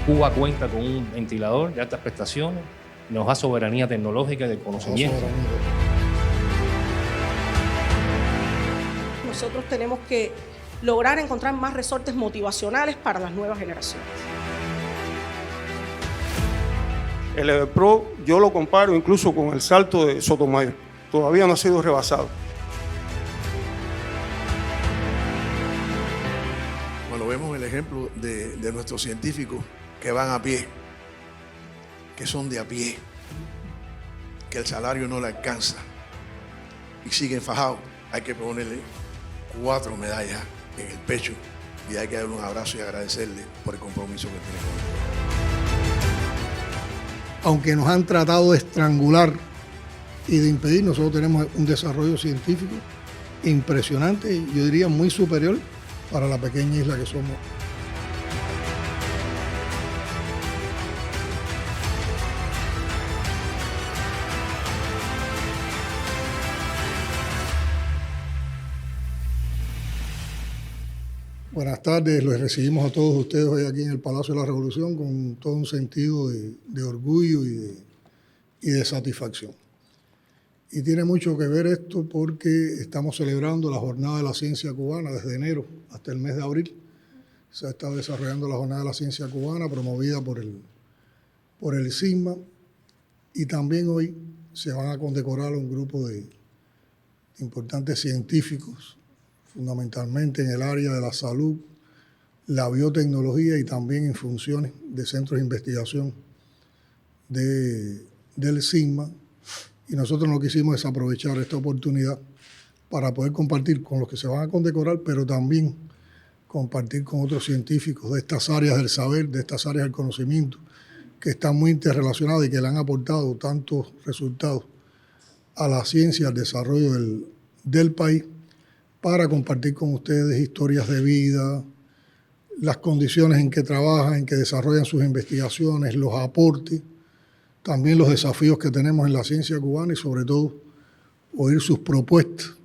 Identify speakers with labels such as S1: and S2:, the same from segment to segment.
S1: Cuba cuenta con un ventilador de altas prestaciones, nos da soberanía tecnológica y del conocimiento.
S2: Nosotros tenemos que lograr encontrar más resortes motivacionales para las nuevas generaciones.
S3: El EverPro yo lo comparo incluso con el salto de Sotomayor. Todavía no ha sido rebasado.
S4: Bueno, vemos el ejemplo de nuestros científicos que van a pie, que son de a pie, que el salario no le alcanza y siguen fajados. Hay que ponerle 4 medallas en el pecho y hay que darle un abrazo y agradecerle por el compromiso que tiene con nosotros.
S5: Aunque nos han tratado de estrangular y de impedir, nosotros tenemos un desarrollo científico impresionante y yo diría muy superior para la pequeña isla que somos. Buenas tardes, los recibimos a todos ustedes hoy aquí en el Palacio de la Revolución con todo un sentido de orgullo y de satisfacción. Y tiene mucho que ver esto porque estamos celebrando la Jornada de la Ciencia Cubana desde enero hasta el mes de abril. Se ha estado desarrollando la Jornada de la Ciencia Cubana promovida por el CISMA y también hoy se van a condecorar un grupo de importantes científicos fundamentalmente en el área de la salud, la biotecnología y también en funciones de centros de investigación del CISMA. Y nosotros no quisimos desaprovechar esta oportunidad para poder compartir con los que se van a condecorar, pero también compartir con otros científicos de estas áreas del saber, de estas áreas del conocimiento, que están muy interrelacionadas y que le han aportado tantos resultados a la ciencia, al desarrollo del país, para compartir con ustedes historias de vida, las condiciones en que trabajan, en que desarrollan sus investigaciones, los aportes, también los desafíos que tenemos en la ciencia cubana y sobre todo oír sus propuestas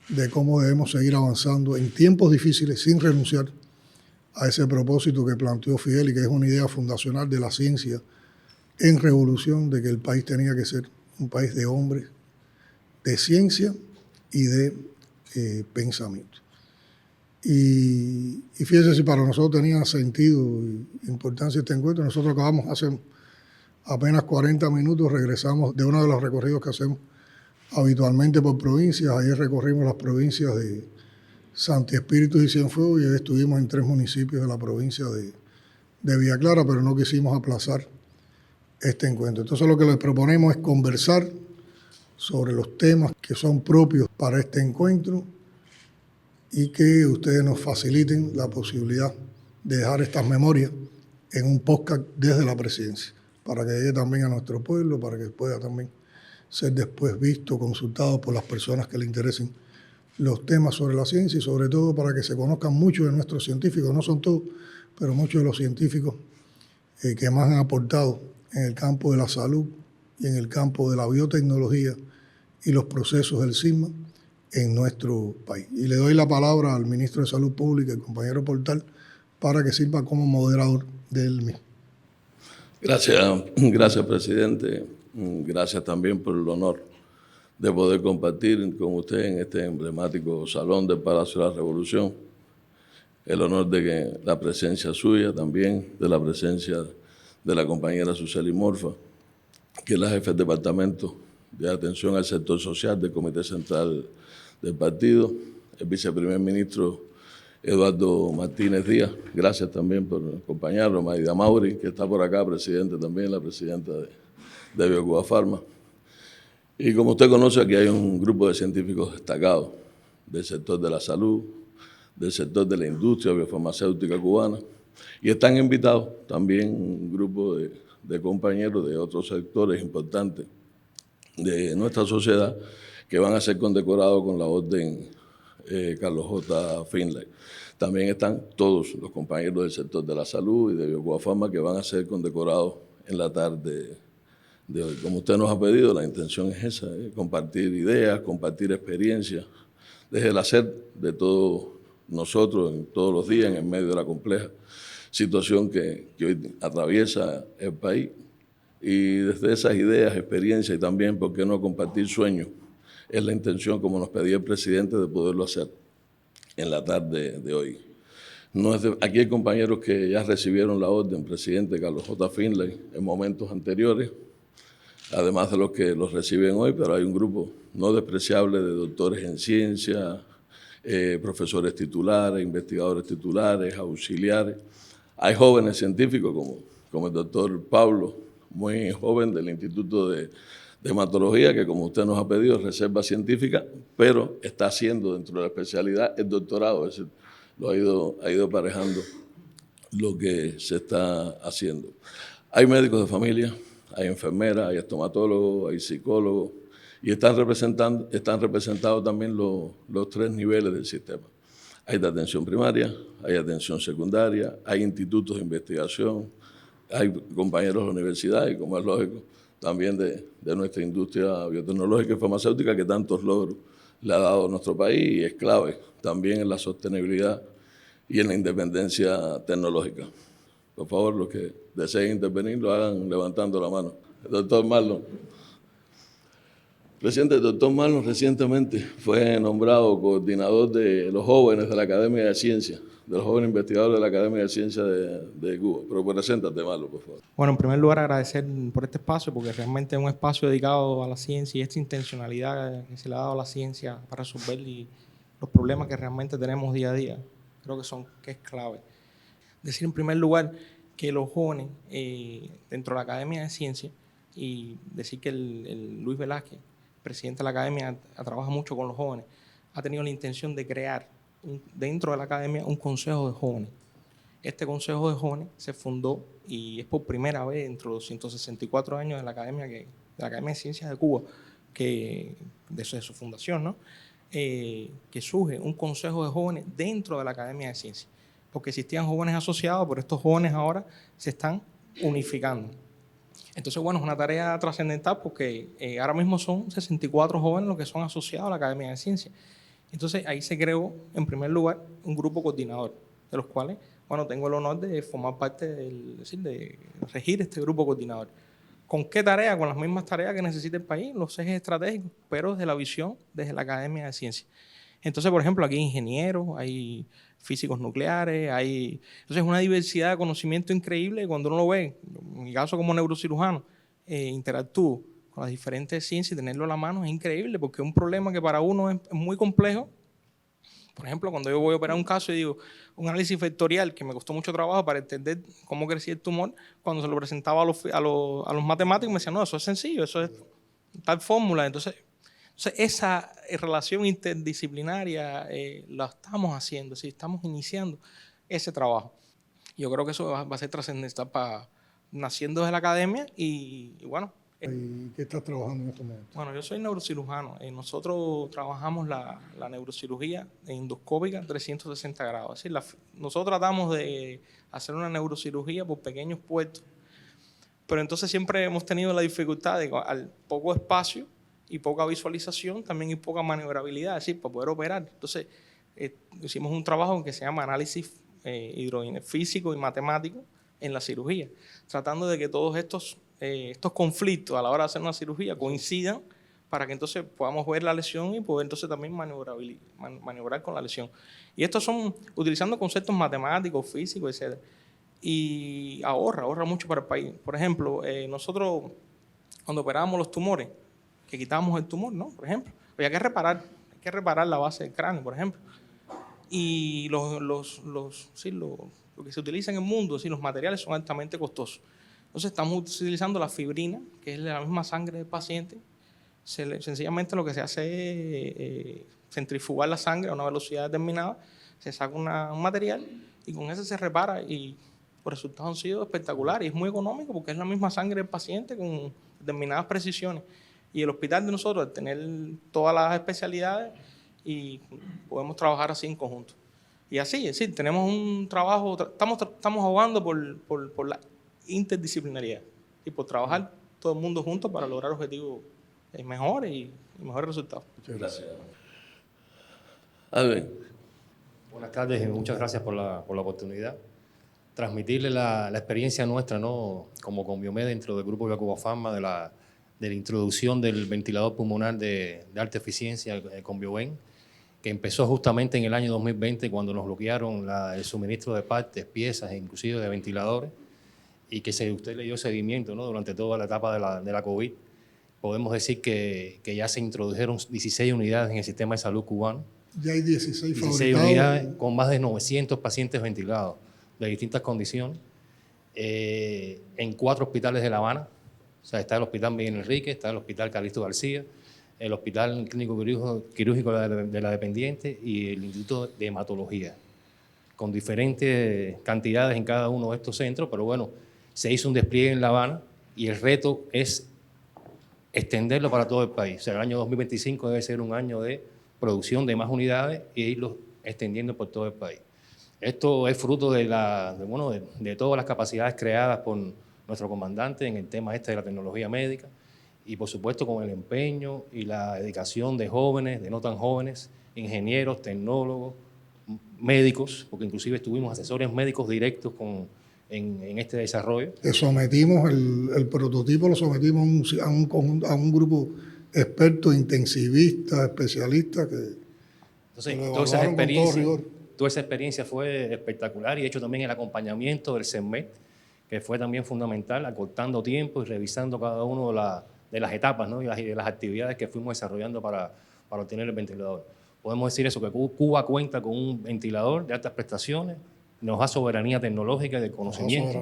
S5: de cómo debemos seguir avanzando en tiempos difíciles sin renunciar a ese propósito que planteó Fidel y que es una idea fundacional de la ciencia en revolución, de que el país tenía que ser un país de hombres, de ciencia y de pensamiento. Y fíjense si para nosotros tenía sentido e importancia este encuentro. Nosotros acabamos hace apenas 40 minutos, regresamos de uno de los recorridos que hacemos habitualmente por provincias. Ayer recorrimos las provincias de Santi Espíritu y Cienfuegos y hoy estuvimos en 3 municipios de la provincia de Villa Clara, pero no quisimos aplazar este encuentro. Entonces lo que les proponemos es conversar sobre los temas que son propios para este encuentro y que ustedes nos faciliten la posibilidad de dejar estas memorias en un podcast desde la presidencia, para que llegue también a nuestro pueblo, para que pueda también ser después visto, consultado por las personas que le interesen los temas sobre la ciencia y sobre todo para que se conozcan muchos de nuestros científicos, no son todos, pero muchos de los científicos que más han aportado en el campo de la salud y en el campo de la biotecnología y los procesos del CISMA en nuestro país. Y le doy la palabra al ministro de Salud Pública, el compañero Portal, para que sirva como moderador del mismo.
S6: Gracias, presidente. Gracias también por el honor de poder compartir con usted en este emblemático salón del Palacio de la Revolución. El honor de que la presencia suya también, de la presencia de la compañera Suseli Morfa, que es la jefe del departamento de atención al sector social del Comité Central del partido, el viceprimer ministro Eduardo Martínez Díaz, gracias también por acompañarnos, Maida Mauri, que está por acá, presidente también, la presidenta de BioCuba Pharma. Y como usted conoce, aquí hay un grupo de científicos destacados del sector de la salud, del sector de la industria biofarmacéutica cubana, y están invitados también un grupo de compañeros de otros sectores importantes de nuestra sociedad que van a ser condecorados con la orden Carlos J. Finlay. También están todos los compañeros del sector de la salud y de BioCuba Pharma que van a ser condecorados en la tarde de hoy. Como usted nos ha pedido, la intención es esa, compartir ideas, compartir experiencias, desde el hacer de todos nosotros, en todos los días, en el medio de la compleja situación que hoy atraviesa el país. Y desde esas ideas, experiencias y también, ¿por qué no compartir sueños? Es la intención, como nos pedía el presidente, de poderlo hacer en la tarde de hoy. Aquí hay compañeros que ya recibieron la orden, presidente Carlos J. Finlay, en momentos anteriores, además de los que los reciben hoy, pero hay un grupo no despreciable de doctores en ciencia, profesores titulares, investigadores titulares, auxiliares. Hay jóvenes científicos como el doctor Pablo, muy joven del Instituto de Hematología, que como usted nos ha pedido, es reserva científica, pero está haciendo dentro de la especialidad el doctorado, es decir, lo ha ido aparejando lo que se está haciendo. Hay médicos de familia, hay enfermeras, hay estomatólogos, hay psicólogos, y están representados también los 3 niveles del sistema. Hay de atención primaria, hay atención secundaria, hay institutos de investigación, hay compañeros de la universidad y, como es lógico, también de nuestra industria biotecnológica y farmacéutica que tantos logros le ha dado a nuestro país y es clave también en la sostenibilidad y en la independencia tecnológica. Por favor, los que deseen intervenir lo hagan levantando la mano. El doctor Marlon. Presidente, el doctor Marlon recientemente fue nombrado coordinador de los jóvenes de la Academia de Ciencias, de los jóvenes investigadores de la Academia de Ciencias de Cuba. Pero preséntate, Marlon, por favor.
S7: Bueno, en primer lugar agradecer por este espacio, porque realmente es un espacio dedicado a la ciencia y esta intencionalidad que se le ha dado a la ciencia para resolver los problemas que realmente tenemos día a día. Creo que es clave. Decir en primer lugar que los jóvenes dentro de la Academia de Ciencias, y decir que el Luis Velázquez, presidente de la Academia, trabaja mucho con los jóvenes, ha tenido la intención de crear dentro de la Academia un consejo de jóvenes. Este consejo de jóvenes se fundó y es por primera vez dentro de los 164 años de la Academia de Ciencias de Cuba, que de su fundación, ¿no? Que surge un consejo de jóvenes dentro de la Academia de Ciencias, porque existían jóvenes asociados, pero estos jóvenes ahora se están unificando. Entonces, bueno, es una tarea trascendental porque ahora mismo son 64 jóvenes los que son asociados a la Academia de Ciencias. Entonces, ahí se creó, en primer lugar, un grupo coordinador, de los cuales, bueno, tengo el honor de formar parte de regir este grupo coordinador. ¿Con qué tarea? Con las mismas tareas que necesita el país, los ejes estratégicos, pero desde la visión, desde la Academia de Ciencias. Entonces, por ejemplo, aquí hay ingenieros, hay físicos nucleares, entonces una diversidad de conocimiento increíble. Cuando uno lo ve, en mi caso como neurocirujano, interactúo con las diferentes ciencias y tenerlo a la mano es increíble, porque es un problema que para uno es muy complejo. Por ejemplo, cuando yo voy a operar un caso y digo, un análisis vectorial que me costó mucho trabajo para entender cómo crecía el tumor, cuando se lo presentaba a los matemáticos me decían, no, eso es sencillo, eso es tal fórmula. Entonces esa relación interdisciplinaria la estamos haciendo, ¿sí? Estamos iniciando ese trabajo. Yo creo que eso va a ser trascendental naciendo desde la academia y bueno.
S5: ¿Y qué estás trabajando en estos momentos?
S7: Bueno, yo soy neurocirujano. Nosotros trabajamos la neurocirugía endoscópica 360 grados. Es decir, nosotros tratamos de hacer una neurocirugía por pequeños puertos, pero entonces siempre hemos tenido la dificultad de al poco espacio y poca visualización, también hay poca maniobrabilidad, es decir, para poder operar. Entonces, hicimos un trabajo que se llama análisis físico y matemático en la cirugía, tratando de que todos estos conflictos a la hora de hacer una cirugía coincidan para que entonces podamos ver la lesión y poder entonces también maniobrar con la lesión. Y estos son utilizando conceptos matemáticos, físicos, etc. Y ahorra mucho para el país. Por ejemplo, nosotros cuando operábamos los tumores, que quitábamos el tumor, ¿no? Por ejemplo, había que reparar la base del cráneo, por ejemplo. Y lo que se utiliza en el mundo, los materiales son altamente costosos. Entonces estamos utilizando la fibrina, que es la misma sangre del paciente. Sencillamente lo que se hace es centrifugar la sangre a una velocidad determinada, se saca un material y con eso se repara y los resultados han sido espectaculares. Y es muy económico porque es la misma sangre del paciente con determinadas precisiones. Y el hospital de nosotros, al tener todas las especialidades, y podemos trabajar así en conjunto. Y así, es decir, tenemos un trabajo, estamos abogando por la interdisciplinaridad y por trabajar todo el mundo juntos para lograr objetivos mejores y mejores resultados.
S6: Muchas gracias. A ver.
S1: Buenas tardes y muchas gracias por la oportunidad. transmitirle la experiencia nuestra, ¿no? Como Conbiomed dentro del grupo Vivacuba Pharma de la introducción del ventilador pulmonar de alta eficiencia, el Conbioven, que empezó justamente en el año 2020 cuando nos bloquearon el suministro de partes, piezas e inclusive de ventiladores, y que usted le dio seguimiento, ¿no? Durante toda la etapa de la COVID. Podemos decir que ya se introdujeron 16 unidades en el sistema de salud cubano.
S5: Ya hay 16
S1: 16
S5: fabricados.
S1: unidades con más de 900 pacientes ventilados de distintas condiciones en 4 hospitales de La Habana. O sea, está el Hospital Miguel Enrique, está el Hospital Calixto García, el Hospital Clínico Quirúrgico de la Dependiente y el Instituto de Hematología, con diferentes cantidades en cada uno de estos centros, pero bueno, se hizo un despliegue en La Habana y el reto es extenderlo para todo el país. O sea, el año 2025 debe ser un año de producción de más unidades e irlos extendiendo por todo el país. Esto es fruto de todas las capacidades creadas por nuestro comandante en el tema de la tecnología médica y, por supuesto, con el empeño y la dedicación de jóvenes, de no tan jóvenes, ingenieros, tecnólogos, médicos, porque inclusive estuvimos asesores médicos directos en este desarrollo.
S5: Sometimos el prototipo, lo sometimos a un grupo expertos, intensivistas, especialistas
S1: Entonces,
S5: lo
S1: toda esa
S5: evaluaron con todo rigor.
S1: Toda esa experiencia fue espectacular y hecho también el acompañamiento del CENMED, que fue también fundamental, acortando tiempo y revisando cada una de las etapas, ¿no? y de las actividades que fuimos desarrollando para obtener el ventilador. Podemos decir eso, que Cuba cuenta con un ventilador de altas prestaciones, nos da soberanía tecnológica y de conocimiento,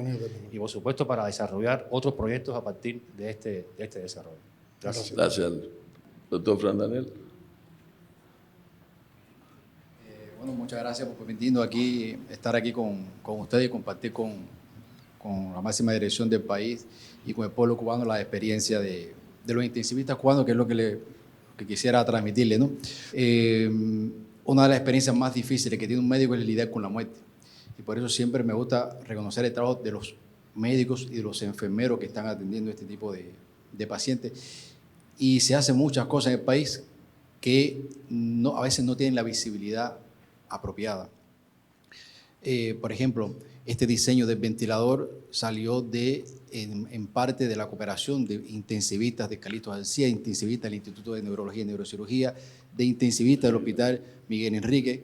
S1: y por supuesto para desarrollar otros proyectos a partir de este desarrollo. Gracias.
S6: Gracias. Doctor Fran Daniel.
S8: Bueno, muchas gracias por permitirnos estar aquí con ustedes y compartir con la máxima dirección del país y con el pueblo cubano la experiencia de los intensivistas cubanos, que es lo que quisiera transmitirle, ¿no? Una de las experiencias más difíciles que tiene un médico es lidiar con la muerte. Y por eso siempre me gusta reconocer el trabajo de los médicos y de los enfermeros que están atendiendo este tipo de pacientes. Y se hacen muchas cosas en el país que a veces no tienen la visibilidad apropiada. Por ejemplo, este diseño del ventilador salió en parte de la cooperación de intensivistas de Calixto García, intensivistas del Instituto de Neurología y Neurocirugía, de intensivistas del Hospital Miguel Enrique,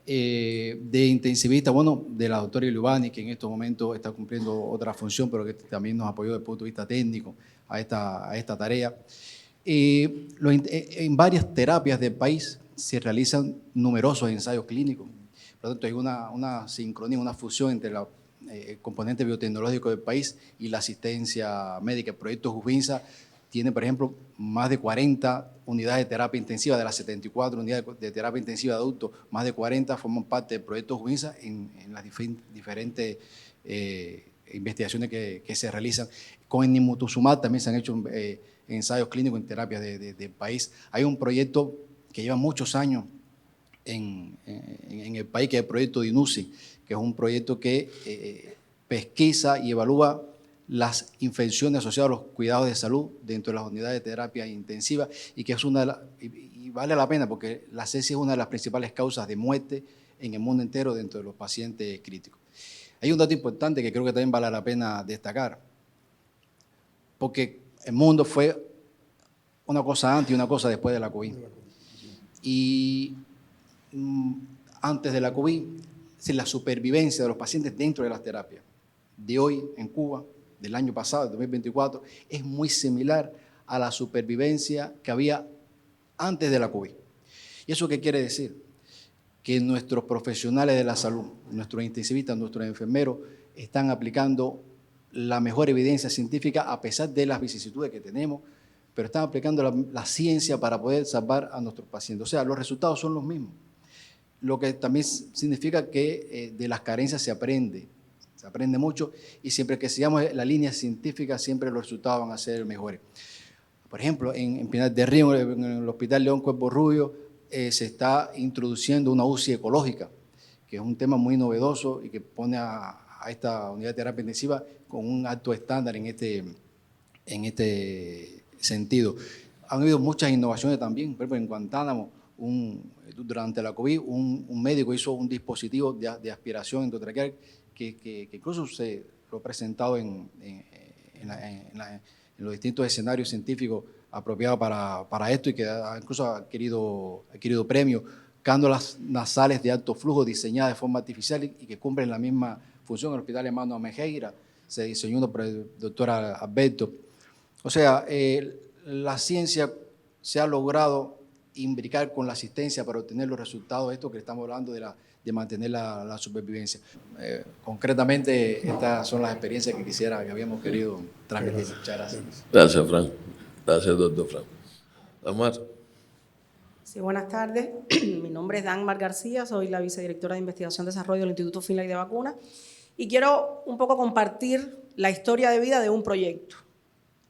S8: de intensivistas, de la doctora Iliubani, que en estos momentos está cumpliendo otra función, pero que también nos apoyó desde el punto de vista técnico a esta tarea. En varias terapias del país se realizan numerosos ensayos clínicos. Por lo tanto, hay una sincronía, una fusión entre el componente biotecnológico del país y la asistencia médica. El proyecto Juvinsa tiene, por ejemplo, más de 40 unidades de terapia intensiva. De las 74 unidades de terapia intensiva de adultos, más de 40 forman parte del proyecto Juvinsa en las diferentes investigaciones que se realizan. Con el Nimotuzumab también se han hecho ensayos clínicos en terapias del país. Hay un proyecto que lleva muchos años en el país, que es el proyecto DINUSI, que es un proyecto que pesquisa y evalúa las infecciones asociadas a los cuidados de salud dentro de las unidades de terapia intensiva y que es y vale la pena porque la sepsis es una de las principales causas de muerte en el mundo entero dentro de los pacientes críticos. Hay un dato importante que creo que también vale la pena destacar, porque el mundo fue una cosa antes y una cosa después de la COVID. Y antes de la COVID, la supervivencia de los pacientes dentro de las terapias de hoy en Cuba, del año pasado, del 2024, es muy similar a la supervivencia que había antes de la COVID. ¿Y eso qué quiere decir? Que nuestros profesionales de la salud, nuestros intensivistas, nuestros enfermeros, están aplicando la mejor evidencia científica a pesar de las vicisitudes que tenemos, pero están aplicando la ciencia para poder salvar a nuestros pacientes. O sea, los resultados son los mismos. Lo que también significa que de las carencias se aprende mucho y siempre que sigamos la línea científica, siempre los resultados van a ser mejores. Por ejemplo, en Pinar del Río, en el Hospital León Cuervo Rubio, se está introduciendo una UCI ecológica, que es un tema muy novedoso y que pone a esta unidad de terapia intensiva con un alto estándar en este sentido. Han habido muchas innovaciones también. Por ejemplo, en Guantánamo, durante la COVID, un médico hizo un dispositivo de aspiración endotraqueal que incluso se lo he presentado en los distintos escenarios científicos apropiados para esto y que incluso ha adquirido premios, cándulas nasales de alto flujo diseñadas de forma artificial y que cumplen la misma función. En el Hospital Hermano Mejeira se diseñó uno por el doctor Alberto. O sea, la ciencia se ha logrado imbricar con la asistencia para obtener los resultados de esto que estamos hablando de mantener la supervivencia. Concretamente, estas son las experiencias que habíamos querido transmitir. Muchas gracias.
S6: Gracias, Fran. Gracias, doctor Fran. Damar.
S2: Sí, buenas tardes. Mi nombre es Dagmar García, soy la vicedirectora de Investigación y Desarrollo del Instituto Finlay de Vacunas y quiero un poco compartir la historia de vida de un proyecto,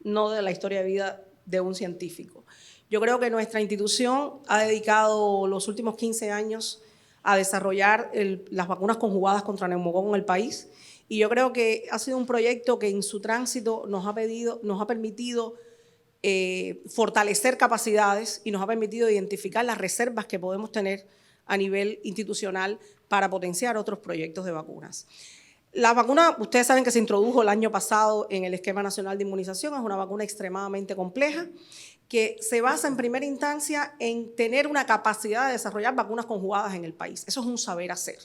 S2: no de la historia de vida de un científico. Yo creo que nuestra institución ha dedicado los últimos 15 años a desarrollar las vacunas conjugadas contra neumococo en el país y yo creo que ha sido un proyecto que en su tránsito nos ha permitido fortalecer capacidades y nos ha permitido identificar las reservas que podemos tener a nivel institucional para potenciar otros proyectos de vacunas. La vacuna, ustedes saben que se introdujo el año pasado en el Esquema Nacional de Inmunización, es una vacuna extremadamente compleja que se basa en primera instancia en tener una capacidad de desarrollar vacunas conjugadas en el país. Eso es un saber hacer.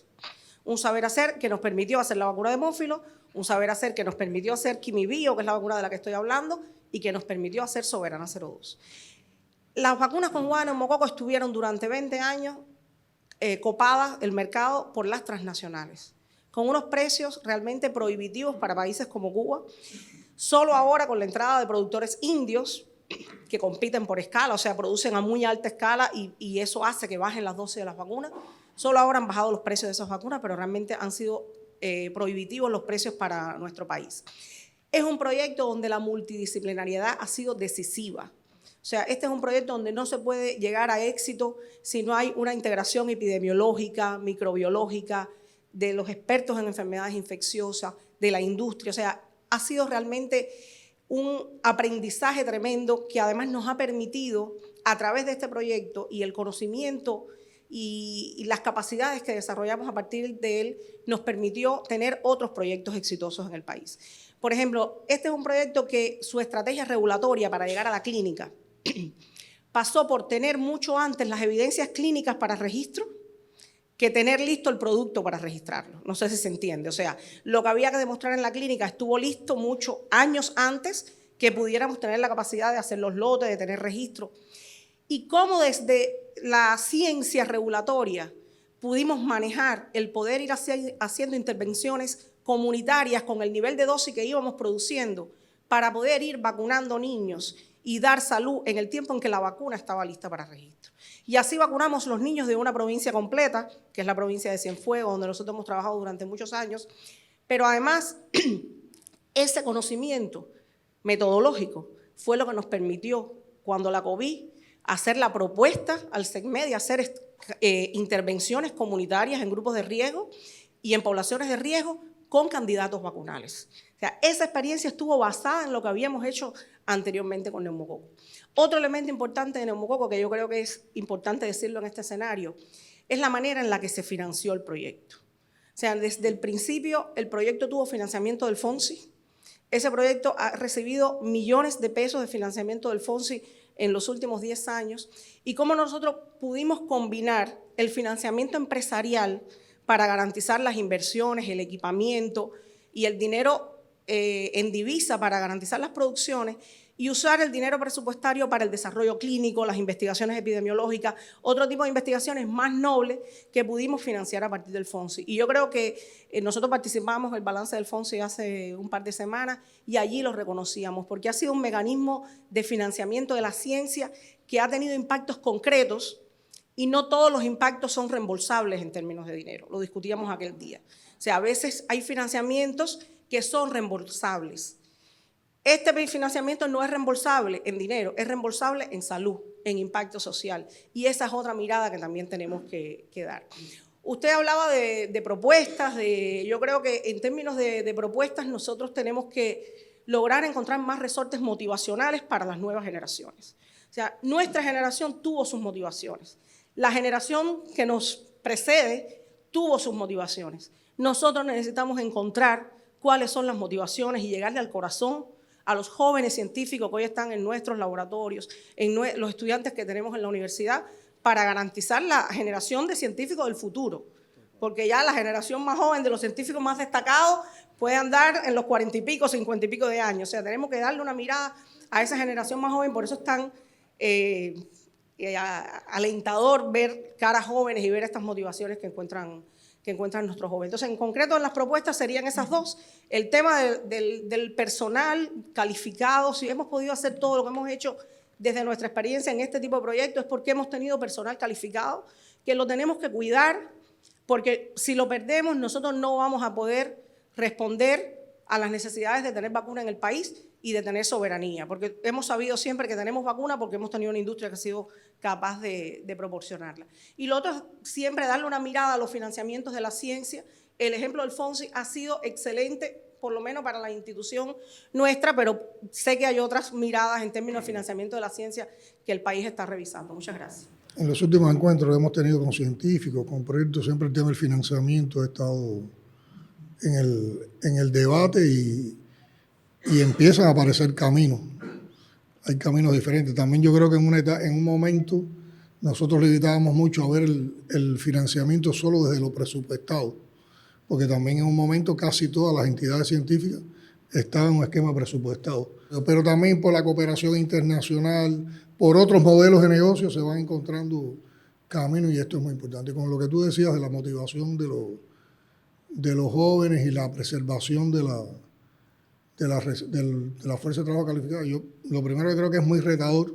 S2: Un saber hacer que nos permitió hacer la vacuna de Hémófilo, un saber hacer que nos permitió hacer Quimibio, que es la vacuna de la que estoy hablando, y que nos permitió hacer Soberana 02. Las vacunas conjugadas de neumococo estuvieron durante 20 años copadas el mercado por las transnacionales, con unos precios realmente prohibitivos para países como Cuba. Solo ahora con la entrada de productores indios que compiten por escala, o sea, producen a muy alta escala y eso hace que bajen las dosis de las vacunas. Solo ahora han bajado los precios de esas vacunas, pero realmente han sido prohibitivos los precios para nuestro país. Es un proyecto donde la multidisciplinariedad ha sido decisiva. O sea, este es un proyecto donde no se puede llegar a éxito si no hay una integración epidemiológica, microbiológica, de los expertos en enfermedades infecciosas, de la industria. O sea, ha sido realmente un aprendizaje tremendo que además nos ha permitido, a través de este proyecto y el conocimiento y las capacidades que desarrollamos a partir de él, nos permitió tener otros proyectos exitosos en el país. Por ejemplo, este es un proyecto que su estrategia regulatoria para llegar a la clínica pasó por tener mucho antes las evidencias clínicas para registro que tener listo el producto para registrarlo. No sé si se entiende. O sea, lo que había que demostrar en la clínica estuvo listo muchos años antes que pudiéramos tener la capacidad de hacer los lotes, de tener registro. Y cómo desde la ciencia regulatoria pudimos manejar el poder ir haciendo intervenciones comunitarias con el nivel de dosis que íbamos produciendo para poder ir vacunando niños y dar salud en el tiempo en que la vacuna estaba lista para registro. Y así vacunamos los niños de una provincia completa, que es la provincia de Cienfuegos, donde nosotros hemos trabajado durante muchos años, pero además ese conocimiento metodológico fue lo que nos permitió, cuando la COVID, hacer la propuesta al SECMED de hacer intervenciones comunitarias en grupos de riesgo y en poblaciones de riesgo con candidatos vacunales. O sea, esa experiencia estuvo basada en lo que habíamos hecho anteriormente con neumococo. Otro elemento importante de neumococo, que yo creo que es importante decirlo en este escenario, es la manera en la que se financió el proyecto. O sea, desde el principio el proyecto tuvo financiamiento del FONSI. Ese proyecto ha recibido millones de pesos de financiamiento del FONSI en los últimos 10 años. Y cómo nosotros pudimos combinar el financiamiento empresarial para garantizar las inversiones, el equipamiento y el dinero en divisa para garantizar las producciones y usar el dinero presupuestario para el desarrollo clínico, las investigaciones epidemiológicas, otro tipo de investigaciones más nobles que pudimos financiar a partir del FONSI. Y yo creo que nosotros participamos en el balance del FONSI hace un par de semanas y allí lo reconocíamos, porque ha sido un mecanismo de financiamiento de la ciencia que ha tenido impactos concretos y no todos los impactos son reembolsables en términos de dinero. Lo discutíamos aquel día. O sea, a veces hay financiamientos que son reembolsables. Este financiamiento no es reembolsable en dinero, es reembolsable en salud, en impacto social. Y esa es otra mirada que también tenemos que dar. Usted hablaba de propuestas, yo creo que en términos de propuestas nosotros tenemos que lograr encontrar más resortes motivacionales para las nuevas generaciones. O sea, nuestra generación tuvo sus motivaciones. La generación que nos precede tuvo sus motivaciones. nosotros necesitamos encontrar cuáles son las motivaciones y llegarle al corazón a los jóvenes científicos que hoy están en nuestros laboratorios, en los estudiantes que tenemos en la universidad, para garantizar la generación de científicos del futuro. Porque ya la generación más joven de los científicos más destacados puede andar en los 40 y pico, 50 y pico de años. O sea, tenemos que darle una mirada a esa generación más joven, por eso es tan alentador ver caras jóvenes y ver estas motivaciones que encuentran nuestros jóvenes. Entonces, en concreto, en las propuestas serían esas dos. El tema del personal calificado, si hemos podido hacer todo lo que hemos hecho desde nuestra experiencia en este tipo de proyectos, es porque hemos tenido personal calificado, que lo tenemos que cuidar, porque si lo perdemos, nosotros no vamos a poder responder a las necesidades de tener vacuna en el país y de tener soberanía, porque hemos sabido siempre que tenemos vacuna porque hemos tenido una industria que ha sido capaz de proporcionarla. Y lo otro es siempre darle una mirada a los financiamientos de la ciencia. El ejemplo del FONSI ha sido excelente, por lo menos para la institución nuestra, pero sé que hay otras miradas en términos de financiamiento de la ciencia que el país está revisando. Muchas gracias.
S5: En los últimos encuentros que hemos tenido con científicos, con proyectos, siempre el tema del financiamiento ha estado en el debate y empiezan a aparecer caminos. Hay caminos diferentes. También yo creo que en un momento nosotros limitábamos mucho a ver el financiamiento solo desde lo presupuestado, porque también en un momento casi todas las entidades científicas estaban en un esquema presupuestado. Pero también por la cooperación internacional, por otros modelos de negocio se van encontrando caminos y esto es muy importante. Con lo que tú decías de la motivación de los jóvenes y la preservación de la fuerza de trabajo calificada, yo lo primero que creo que es muy retador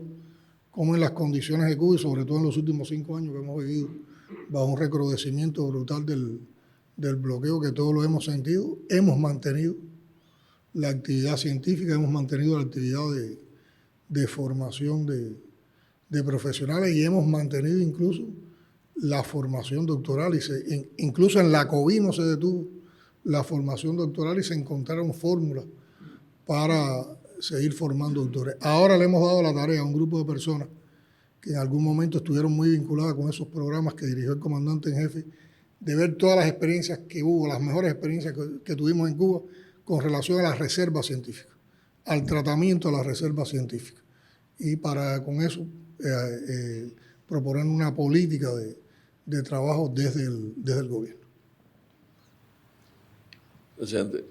S5: como en las condiciones de Cuba y sobre todo en los últimos 5 años que hemos vivido bajo un recrudecimiento brutal del bloqueo, que todos lo hemos sentido, hemos mantenido la actividad científica, hemos mantenido la actividad de formación de profesionales y hemos mantenido incluso la formación doctoral. Incluso en la COVID no se detuvo la formación doctoral y se encontraron fórmulas para seguir formando doctores. Ahora le hemos dado la tarea a un grupo de personas que en algún momento estuvieron muy vinculadas con esos programas que dirigió el comandante en jefe, de ver todas las experiencias que hubo, las mejores experiencias que tuvimos en Cuba con relación a las reservas científicas, al tratamiento de las reservas científicas. Y para con eso proponer una política de trabajo desde el gobierno.
S6: Presidente,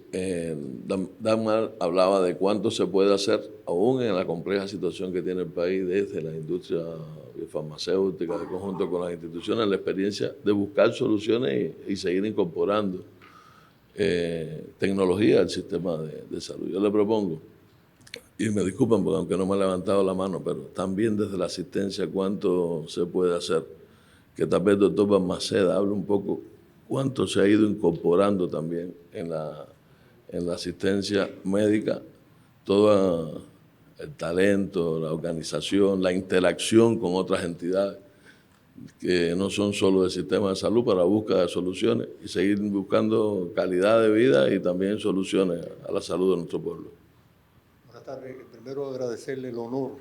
S6: Dagmar hablaba de cuánto se puede hacer aún en la compleja situación que tiene el país desde la industria farmacéutica, en conjunto con las instituciones, la experiencia de buscar soluciones y seguir incorporando tecnología al sistema de salud. Yo le propongo, y me disculpan porque aunque no me ha levantado la mano, pero también desde la asistencia cuánto se puede hacer, que tal vez el doctor Balmaceda hable un poco cuánto se ha ido incorporando también en la asistencia médica, todo el talento, la organización, la interacción con otras entidades que no son solo del sistema de salud para la búsqueda de soluciones y seguir buscando calidad de vida y también soluciones a la salud de nuestro pueblo.
S9: Buenas tardes. Primero agradecerle el honor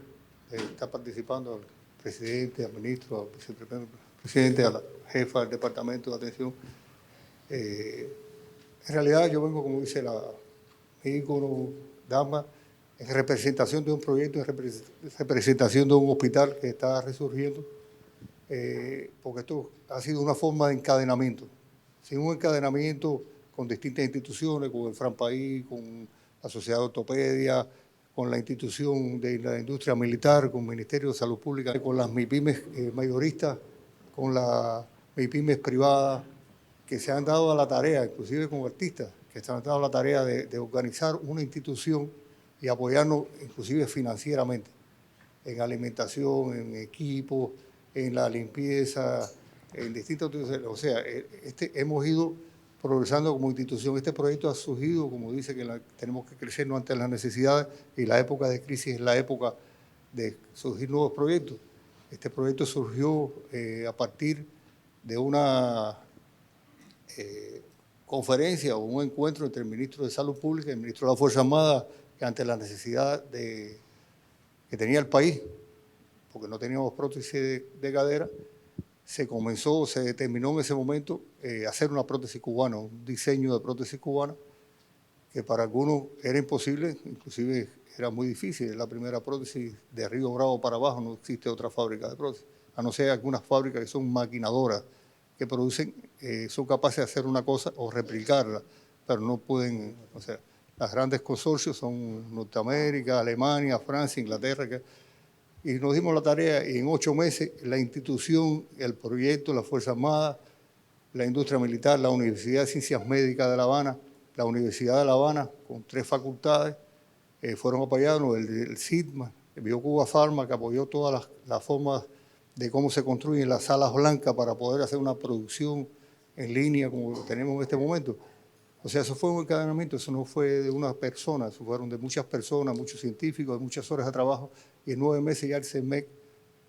S9: de estar participando al presidente, al ministro, al vicepresidente, a la jefa del Departamento de Atención. En realidad yo vengo, como dice mi ícono, Dagmar, en representación de un proyecto, en representación de un hospital que está resurgiendo, porque esto ha sido una forma de encadenamiento. Sin un encadenamiento con distintas instituciones, con el FRANPAÍ, con la Sociedad de Ortopedia, con la institución de la industria militar, con el Ministerio de Salud Pública, con las MIPYMES mayoristas, con las MIPYMES privadas, que se han dado a la tarea, inclusive como artistas, que se han dado a la tarea de organizar una institución y apoyarnos inclusive financieramente, en alimentación, en equipos, en la limpieza, en distintos... O sea, hemos ido progresando como institución. Este proyecto ha surgido, como dice, que tenemos que crecernos ante las necesidades y la época de crisis es la época de surgir nuevos proyectos. Este proyecto surgió a partir de una conferencia o un encuentro entre el ministro de Salud Pública y el ministro de la Fuerza Armada, que ante la necesidad que tenía el país, porque no teníamos prótesis de cadera, se determinó en ese momento hacer una prótesis cubana, un diseño de prótesis cubana, que para algunos era imposible, inclusive era muy difícil. La primera prótesis de Río Bravo para abajo, no existe otra fábrica de prótesis, a no ser algunas fábricas que son maquinadoras, que producen, son capaces de hacer una cosa o replicarla, pero no pueden, o sea, las grandes consorcios son Norteamérica, Alemania, Francia, Inglaterra, y nos dimos la tarea y en 8 meses la institución, el proyecto, la Fuerza Armada, la industria militar, la Universidad de Ciencias Médicas de La Habana, la Universidad de La Habana, con 3 facultades, fueron apoyados, el CITMA, el BioCuba Pharma, que apoyó todas las formas de cómo se construyen las salas blancas para poder hacer una producción en línea como lo tenemos en este momento. O sea, eso fue un encadenamiento, eso no fue de una persona, eso fueron de muchas personas, muchos científicos, de muchas horas de trabajo, y en 9 meses ya el CEMEC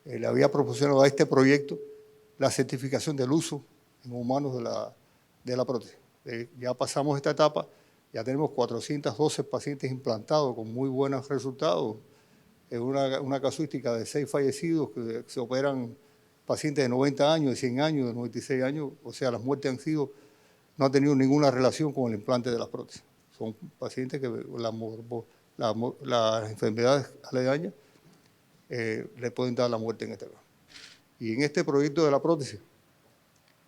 S9: le había proporcionado a este proyecto la certificación del uso en humanos de la prótesis. Ya pasamos esta etapa, ya tenemos 412 pacientes implantados con muy buenos resultados. Es una casuística de 6 fallecidos que se operan pacientes de 90 años, de 100 años, de 96 años. O sea, las muertes no han tenido ninguna relación con el implante de las prótesis. Son pacientes que las enfermedades aledañas le pueden dar la muerte en este caso. Y en este proyecto de la prótesis,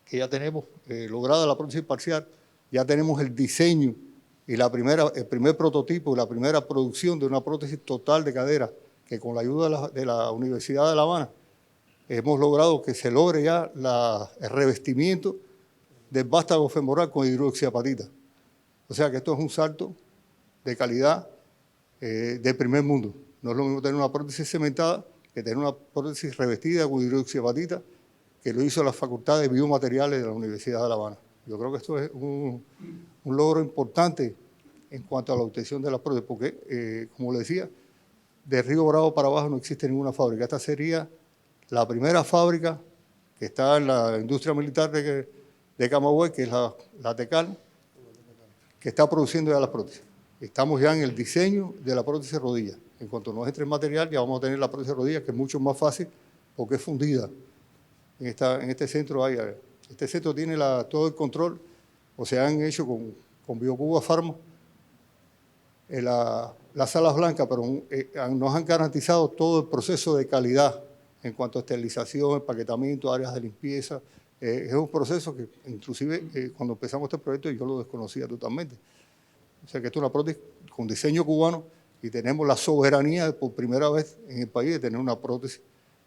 S9: que ya tenemos lograda la prótesis parcial, ya tenemos el diseño y el primer prototipo, la primera producción de una prótesis total de cadera, que con la ayuda de la Universidad de La Habana hemos logrado que se logre ya el revestimiento del vástago femoral con hidroxiapatita. O sea que esto es un salto de calidad de primer mundo. No es lo mismo tener una prótesis cementada que tener una prótesis revestida con hidroxiapatita, que lo hizo la Facultad de Biomateriales de la Universidad de La Habana. Yo creo que esto es un logro importante en cuanto a la obtención de las prótesis, porque, como le decía, de Río Bravo para abajo no existe ninguna fábrica. Esta sería la primera fábrica que está en la industria militar de Camagüey, que es la TECAL, que está produciendo ya las prótesis. Estamos ya en el diseño de la prótesis rodilla. En cuanto nos entre el material, ya vamos a tener la prótesis rodilla, que es mucho más fácil porque es fundida. En este centro este centro tiene todo el control, o se han hecho con BioCuba Pharma las salas blancas, pero nos han garantizado todo el proceso de calidad en cuanto a esterilización, empaquetamiento, áreas de limpieza. Es un proceso que inclusive cuando empezamos este proyecto yo lo desconocía totalmente. O sea que esto es una prótesis con diseño cubano y tenemos la soberanía por primera vez en el país de tener una prótesis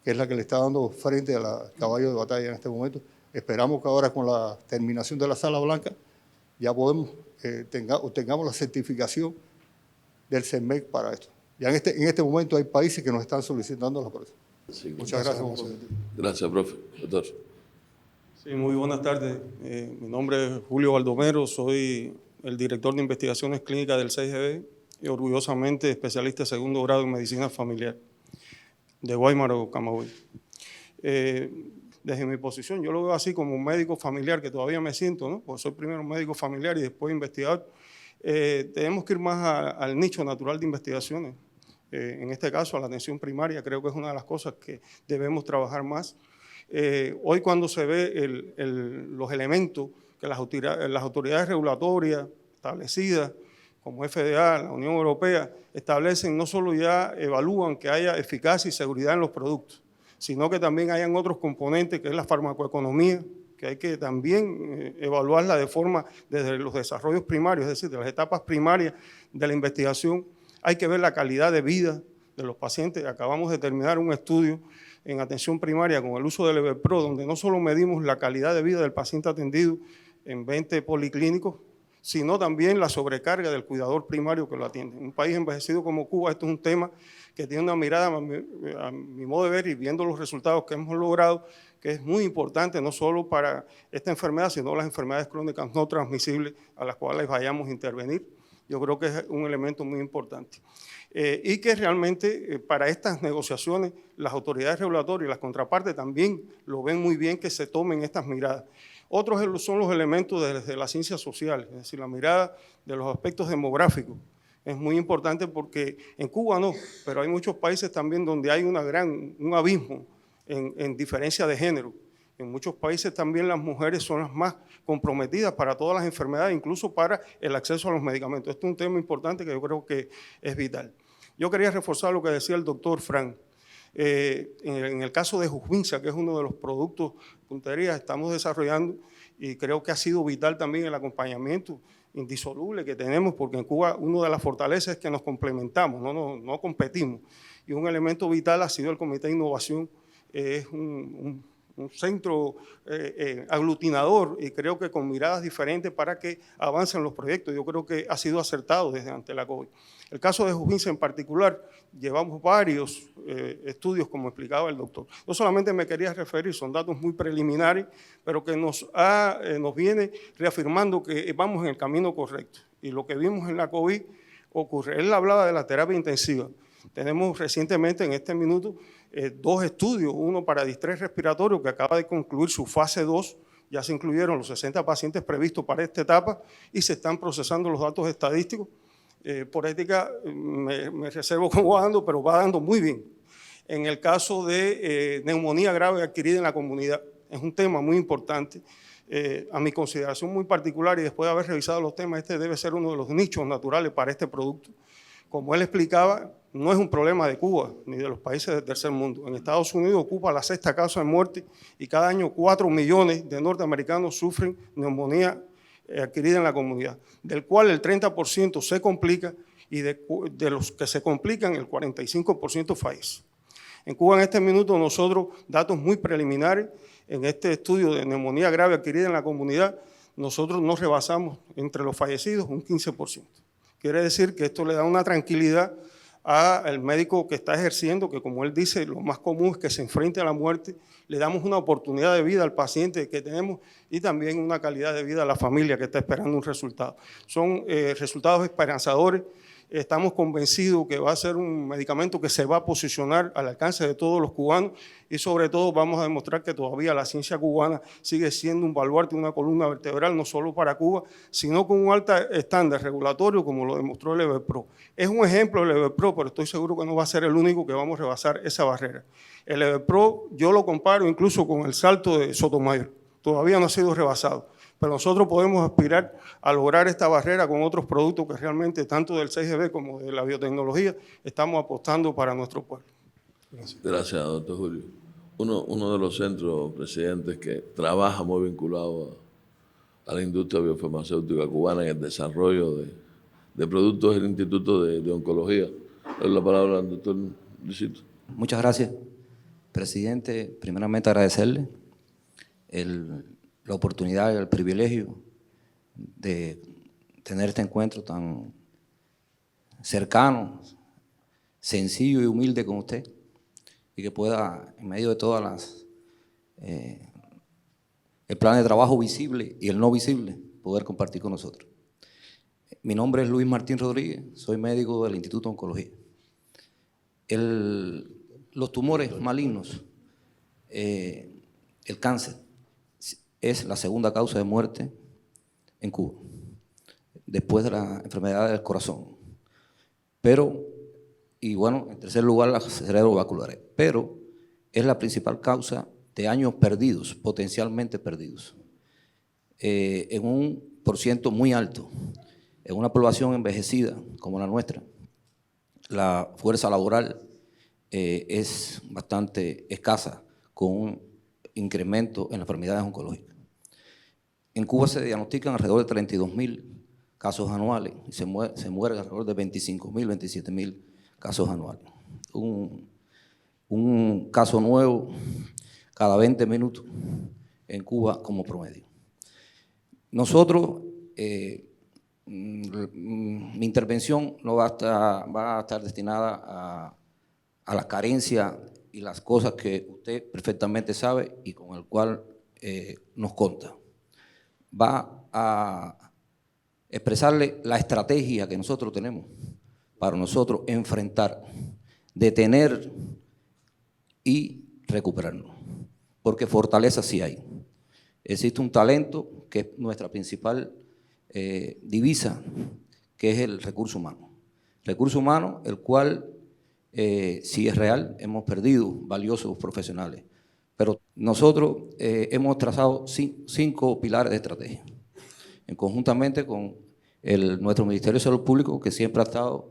S9: que es la que le está dando frente al caballo de batalla en este momento. Esperamos que ahora con la terminación de la sala blanca ya obtengamos la certificación del CEMEC para esto. Ya en este momento hay países que nos están solicitando la prótesis.
S6: Sí,
S9: Muchas gracias.
S6: Gracias, profe. Doctor.
S3: Sí, muy buenas tardes. Mi nombre es Julio Baldomero, soy el director de investigaciones clínicas del CIGB y orgullosamente especialista de 2º grado en medicina familiar de Guaymaro, Camagüey. Desde mi posición, yo lo veo así como un médico familiar, que todavía me siento, ¿no? Porque soy primero médico familiar y después investigador. Tenemos que ir más al nicho natural de investigaciones. En este caso, a la atención primaria, creo que es una de las cosas que debemos trabajar más. Hoy cuando se ve los elementos que las autoridades regulatorias establecidas, como FDA, la Unión Europea, establecen, no solo ya evalúan que haya eficacia y seguridad en los productos, sino que también hayan otros componentes, que es la farmacoeconomía, que hay que también evaluarla de forma desde los desarrollos primarios, es decir, de las etapas primarias de la investigación. Hay que ver la calidad de vida de los pacientes. Acabamos de terminar un estudio en atención primaria con el uso del Everpro, donde no solo medimos la calidad de vida del paciente atendido en 20 policlínicos, sino también la sobrecarga del cuidador primario que lo atiende. En un país envejecido como Cuba, esto es un tema que tiene una mirada, a mi modo de ver, y viendo los resultados que hemos logrado, que es muy importante no solo para esta enfermedad, sino las enfermedades crónicas no transmisibles a las cuales vayamos a intervenir. Yo creo que es un elemento muy importante. Y que realmente para estas negociaciones las autoridades regulatorias y las contrapartes también lo ven muy bien que se tomen estas miradas. Otros son los elementos desde la ciencia social, es decir, la mirada de los aspectos demográficos. Es muy importante porque en Cuba no, pero hay muchos países también donde hay un abismo en diferencia de género. En muchos países también las mujeres son las más comprometidas para todas las enfermedades, incluso para el acceso a los medicamentos. Este es un tema importante que yo creo que es vital. Yo quería reforzar lo que decía el doctor Frank. En el caso de Jujvinsa, que es uno de los productos puntería, estamos desarrollando y creo que ha sido vital también el acompañamiento indisoluble que tenemos, porque en Cuba una de las fortalezas es que nos complementamos, no competimos. Y un elemento vital ha sido el Comité de Innovación, es un centro aglutinador y creo que con miradas diferentes para que avancen los proyectos. Yo creo que ha sido acertado desde ante la COVID. El caso de Jujvinsa en particular, llevamos varios estudios, como explicaba el doctor. No solamente me quería referir, son datos muy preliminares, pero que nos viene reafirmando que vamos en el camino correcto. Y lo que vimos en la COVID ocurre. Él hablaba de la terapia intensiva. Tenemos recientemente, en este minuto, 2 estudios, uno para distrés respiratorio que acaba de concluir su fase 2, ya se incluyeron los 60 pacientes previstos para esta etapa y se están procesando los datos estadísticos. Por ética me reservo cómo va dando, pero va dando muy bien. En el caso de neumonía grave adquirida en la comunidad, es un tema muy importante, a mi consideración muy particular, y después de haber revisado los temas, este debe ser uno de los nichos naturales para este producto. Como él explicaba, no es un problema de Cuba ni de los países del tercer mundo. En Estados Unidos ocupa la 6ª causa de muerte y cada año 4 millones de norteamericanos sufren neumonía adquirida en la comunidad, del cual el 30% se complica y de los que se complican el 45% fallece. En Cuba en este minuto nosotros, datos muy preliminares, en este estudio de neumonía grave adquirida en la comunidad, nosotros nos rebasamos entre los fallecidos un 15%. Quiere decir que esto le da una tranquilidad al médico que está ejerciendo, que como él dice, lo más común es que se enfrente a la muerte, le damos una oportunidad de vida al paciente que tenemos y también una calidad de vida a la familia que está esperando un resultado. Son resultados esperanzadores. Estamos convencidos que va a ser un medicamento que se va a posicionar al alcance de todos los cubanos y sobre todo vamos a demostrar que todavía la ciencia cubana sigue siendo un baluarte, una columna vertebral, no solo para Cuba, sino con un alto estándar regulatorio como lo demostró el Everpro. Es un ejemplo el Everpro, pero estoy seguro que no va a ser el único que vamos a rebasar esa barrera. El Everpro yo lo comparo incluso con el salto de Sotomayor, todavía no ha sido rebasado. Pero nosotros podemos aspirar a lograr esta barrera con otros productos que realmente, tanto del 6GB como de la biotecnología, estamos apostando para nuestro pueblo.
S6: Gracias, doctor Julio. Uno de los centros, presidentes, que trabaja muy vinculado a la industria biofarmacéutica cubana en el desarrollo de productos es el Instituto de Oncología. Le doy la palabra al doctor Luisito.
S10: Muchas gracias, presidente. Primeramente agradecerle la oportunidad y el privilegio de tener este encuentro tan cercano, sencillo y humilde con usted, y que pueda, en medio de todas el plan de trabajo visible y el no visible, poder compartir con nosotros. Mi nombre es Luis Martín Rodríguez, soy médico del Instituto de Oncología. Los tumores malignos, el cáncer, es la segunda causa de muerte en Cuba, después de la enfermedad del corazón. Pero, y bueno, en tercer lugar, las cerebrovasculares. Pero es la principal causa de años perdidos, potencialmente perdidos, en un % muy alto. En una población envejecida como la nuestra, la fuerza laboral es bastante escasa, con un incremento en las enfermedades oncológicas. En Cuba se diagnostican alrededor de 32.000 casos anuales y se mueren alrededor de 25.000, 27.000 casos anuales. Un caso nuevo cada 20 minutos en Cuba como promedio. Nosotros, mi intervención no va a estar destinada a la carencia y las cosas que usted perfectamente sabe y con el cual nos conta. Va a expresarle la estrategia que nosotros tenemos para nosotros enfrentar, detener y recuperarnos, porque fortaleza sí hay. Existe un talento que es nuestra principal divisa, que es el recurso humano. Recurso humano, el cual, si es real, hemos perdido valiosos profesionales, Pero nosotros hemos trazado 5 pilares de estrategia, conjuntamente con nuestro Ministerio de Salud Pública, que siempre ha estado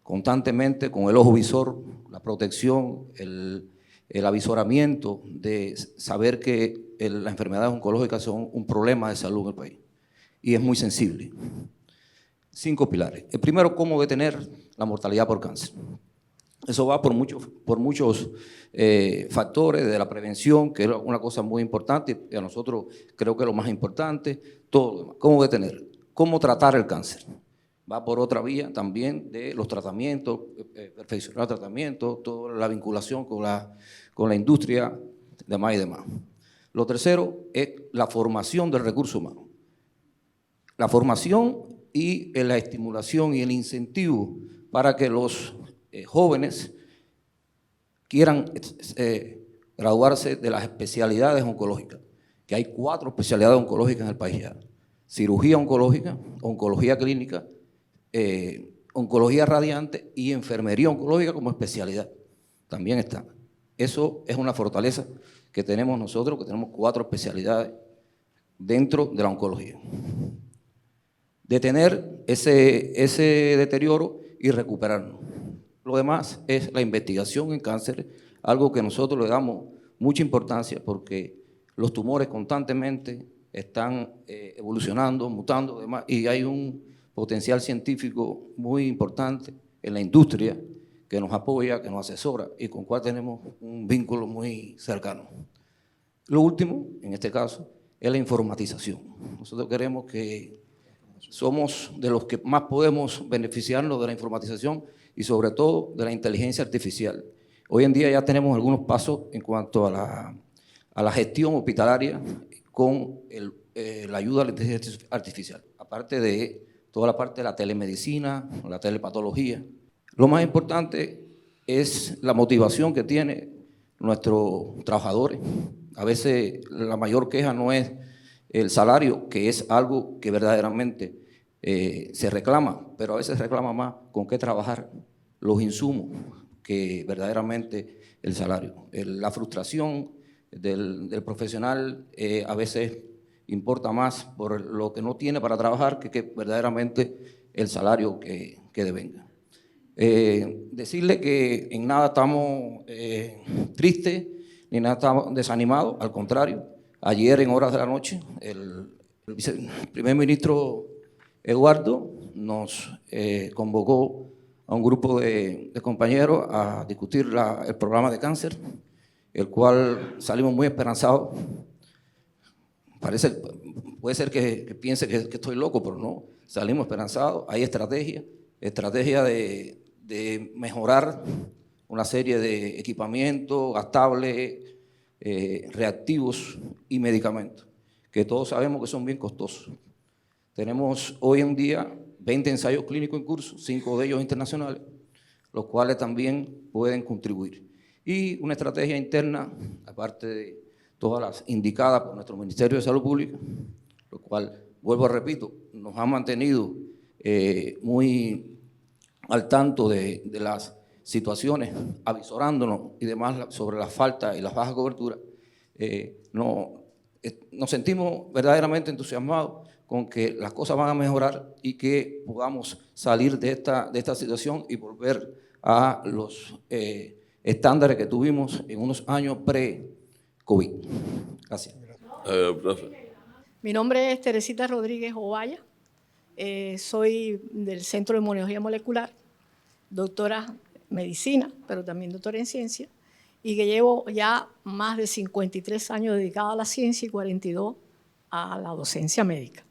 S10: constantemente con el ojo visor, la protección, el avisoramiento de saber que las enfermedades oncológicas son un problema de salud en el país y es muy sensible. 5 pilares. El primero, cómo detener la mortalidad por cáncer. Eso va por muchos factores de la prevención, que es una cosa muy importante, y a nosotros creo que es lo más importante, todo lo demás. ¿Cómo detener? ¿Cómo tratar el cáncer? Va por otra vía también de los tratamientos, perfeccionar el tratamiento, toda la vinculación con la industria, demás y demás. Lo tercero es la formación del recurso humano. La formación y la estimulación y el incentivo para que los jóvenes quieran graduarse de las especialidades oncológicas, que hay 4 especialidades oncológicas en el país ya: cirugía oncológica, oncología clínica, oncología radiante y enfermería oncológica como especialidad. También está. Eso es una fortaleza que tenemos nosotros, que tenemos 4 especialidades dentro de la oncología. Detener ese deterioro y recuperarnos. Lo demás es la investigación en cáncer, algo que nosotros le damos mucha importancia porque los tumores constantemente están evolucionando, mutando, demás, y hay un potencial científico muy importante en la industria que nos apoya, que nos asesora y con cual tenemos un vínculo muy cercano. Lo último, en este caso, es la informatización. Nosotros queremos que somos de los que más podemos beneficiarnos de la informatización y sobre todo de la inteligencia artificial. Hoy en día ya tenemos algunos pasos en cuanto a la gestión hospitalaria con la ayuda de la inteligencia artificial, aparte de toda la parte de la telemedicina, la telepatología. Lo más importante es la motivación que tienen nuestros trabajadores. A veces la mayor queja no es el salario, que es algo que verdaderamente se reclama, pero a veces se reclama más con qué trabajar, los insumos, que verdaderamente el salario. La frustración del profesional a veces importa más por lo que no tiene para trabajar que verdaderamente el salario que devenga. Decirle que en nada estamos tristes ni nada estamos desanimados, al contrario. Ayer en horas de la noche el primer ministro Eduardo nos convocó a un grupo de compañeros a discutir el programa de cáncer, el cual salimos muy esperanzados. Puede ser que piense que estoy loco, pero no, salimos esperanzados. Hay estrategia de mejorar una serie de equipamientos gastables, reactivos y medicamentos, que todos sabemos que son bien costosos. Tenemos hoy en día 20 ensayos clínicos en curso, 5 de ellos internacionales, los cuales también pueden contribuir. Y una estrategia interna, aparte de todas las indicadas por nuestro Ministerio de Salud Pública, lo cual, vuelvo a repito, nos ha mantenido muy al tanto de las situaciones, avisorándonos y demás sobre la falta y las bajas coberturas. Nos sentimos verdaderamente entusiasmados con que las cosas van a mejorar y que podamos salir de esta situación y volver a los estándares que tuvimos en unos años pre-COVID. Gracias.
S6: Profe.
S11: Mi nombre es Teresita Rodríguez Ovalla. Soy del Centro de Inmunología Molecular, doctora en medicina, pero también doctora en ciencia, y que llevo ya más de 53 años dedicada a la ciencia y 42 a la docencia médica.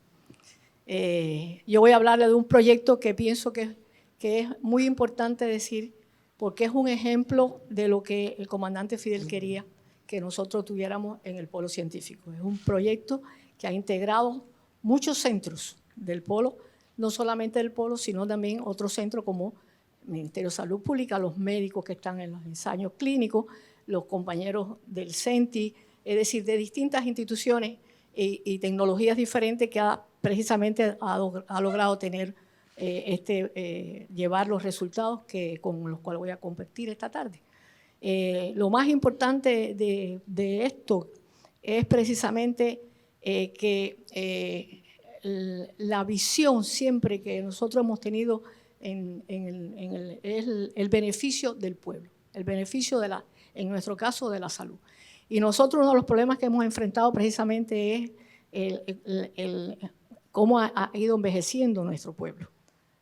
S11: Yo voy a hablarle de un proyecto que pienso que es muy importante decir, porque es un ejemplo de lo que el comandante Fidel quería que nosotros tuviéramos en el polo científico. Es un proyecto que ha integrado muchos centros del polo, no solamente del polo, sino también otros centros como el Ministerio de Salud Pública, los médicos que están en los ensayos clínicos, los compañeros del CENTI, es decir, de distintas instituciones y tecnologías diferentes que precisamente ha logrado tener llevar los resultados con los cuales voy a compartir esta tarde. Lo más importante de esto es precisamente que la visión siempre que nosotros hemos tenido es el beneficio del pueblo, el beneficio en nuestro caso de la salud. Y nosotros uno de los problemas que hemos enfrentado precisamente es cómo ha ido envejeciendo nuestro pueblo.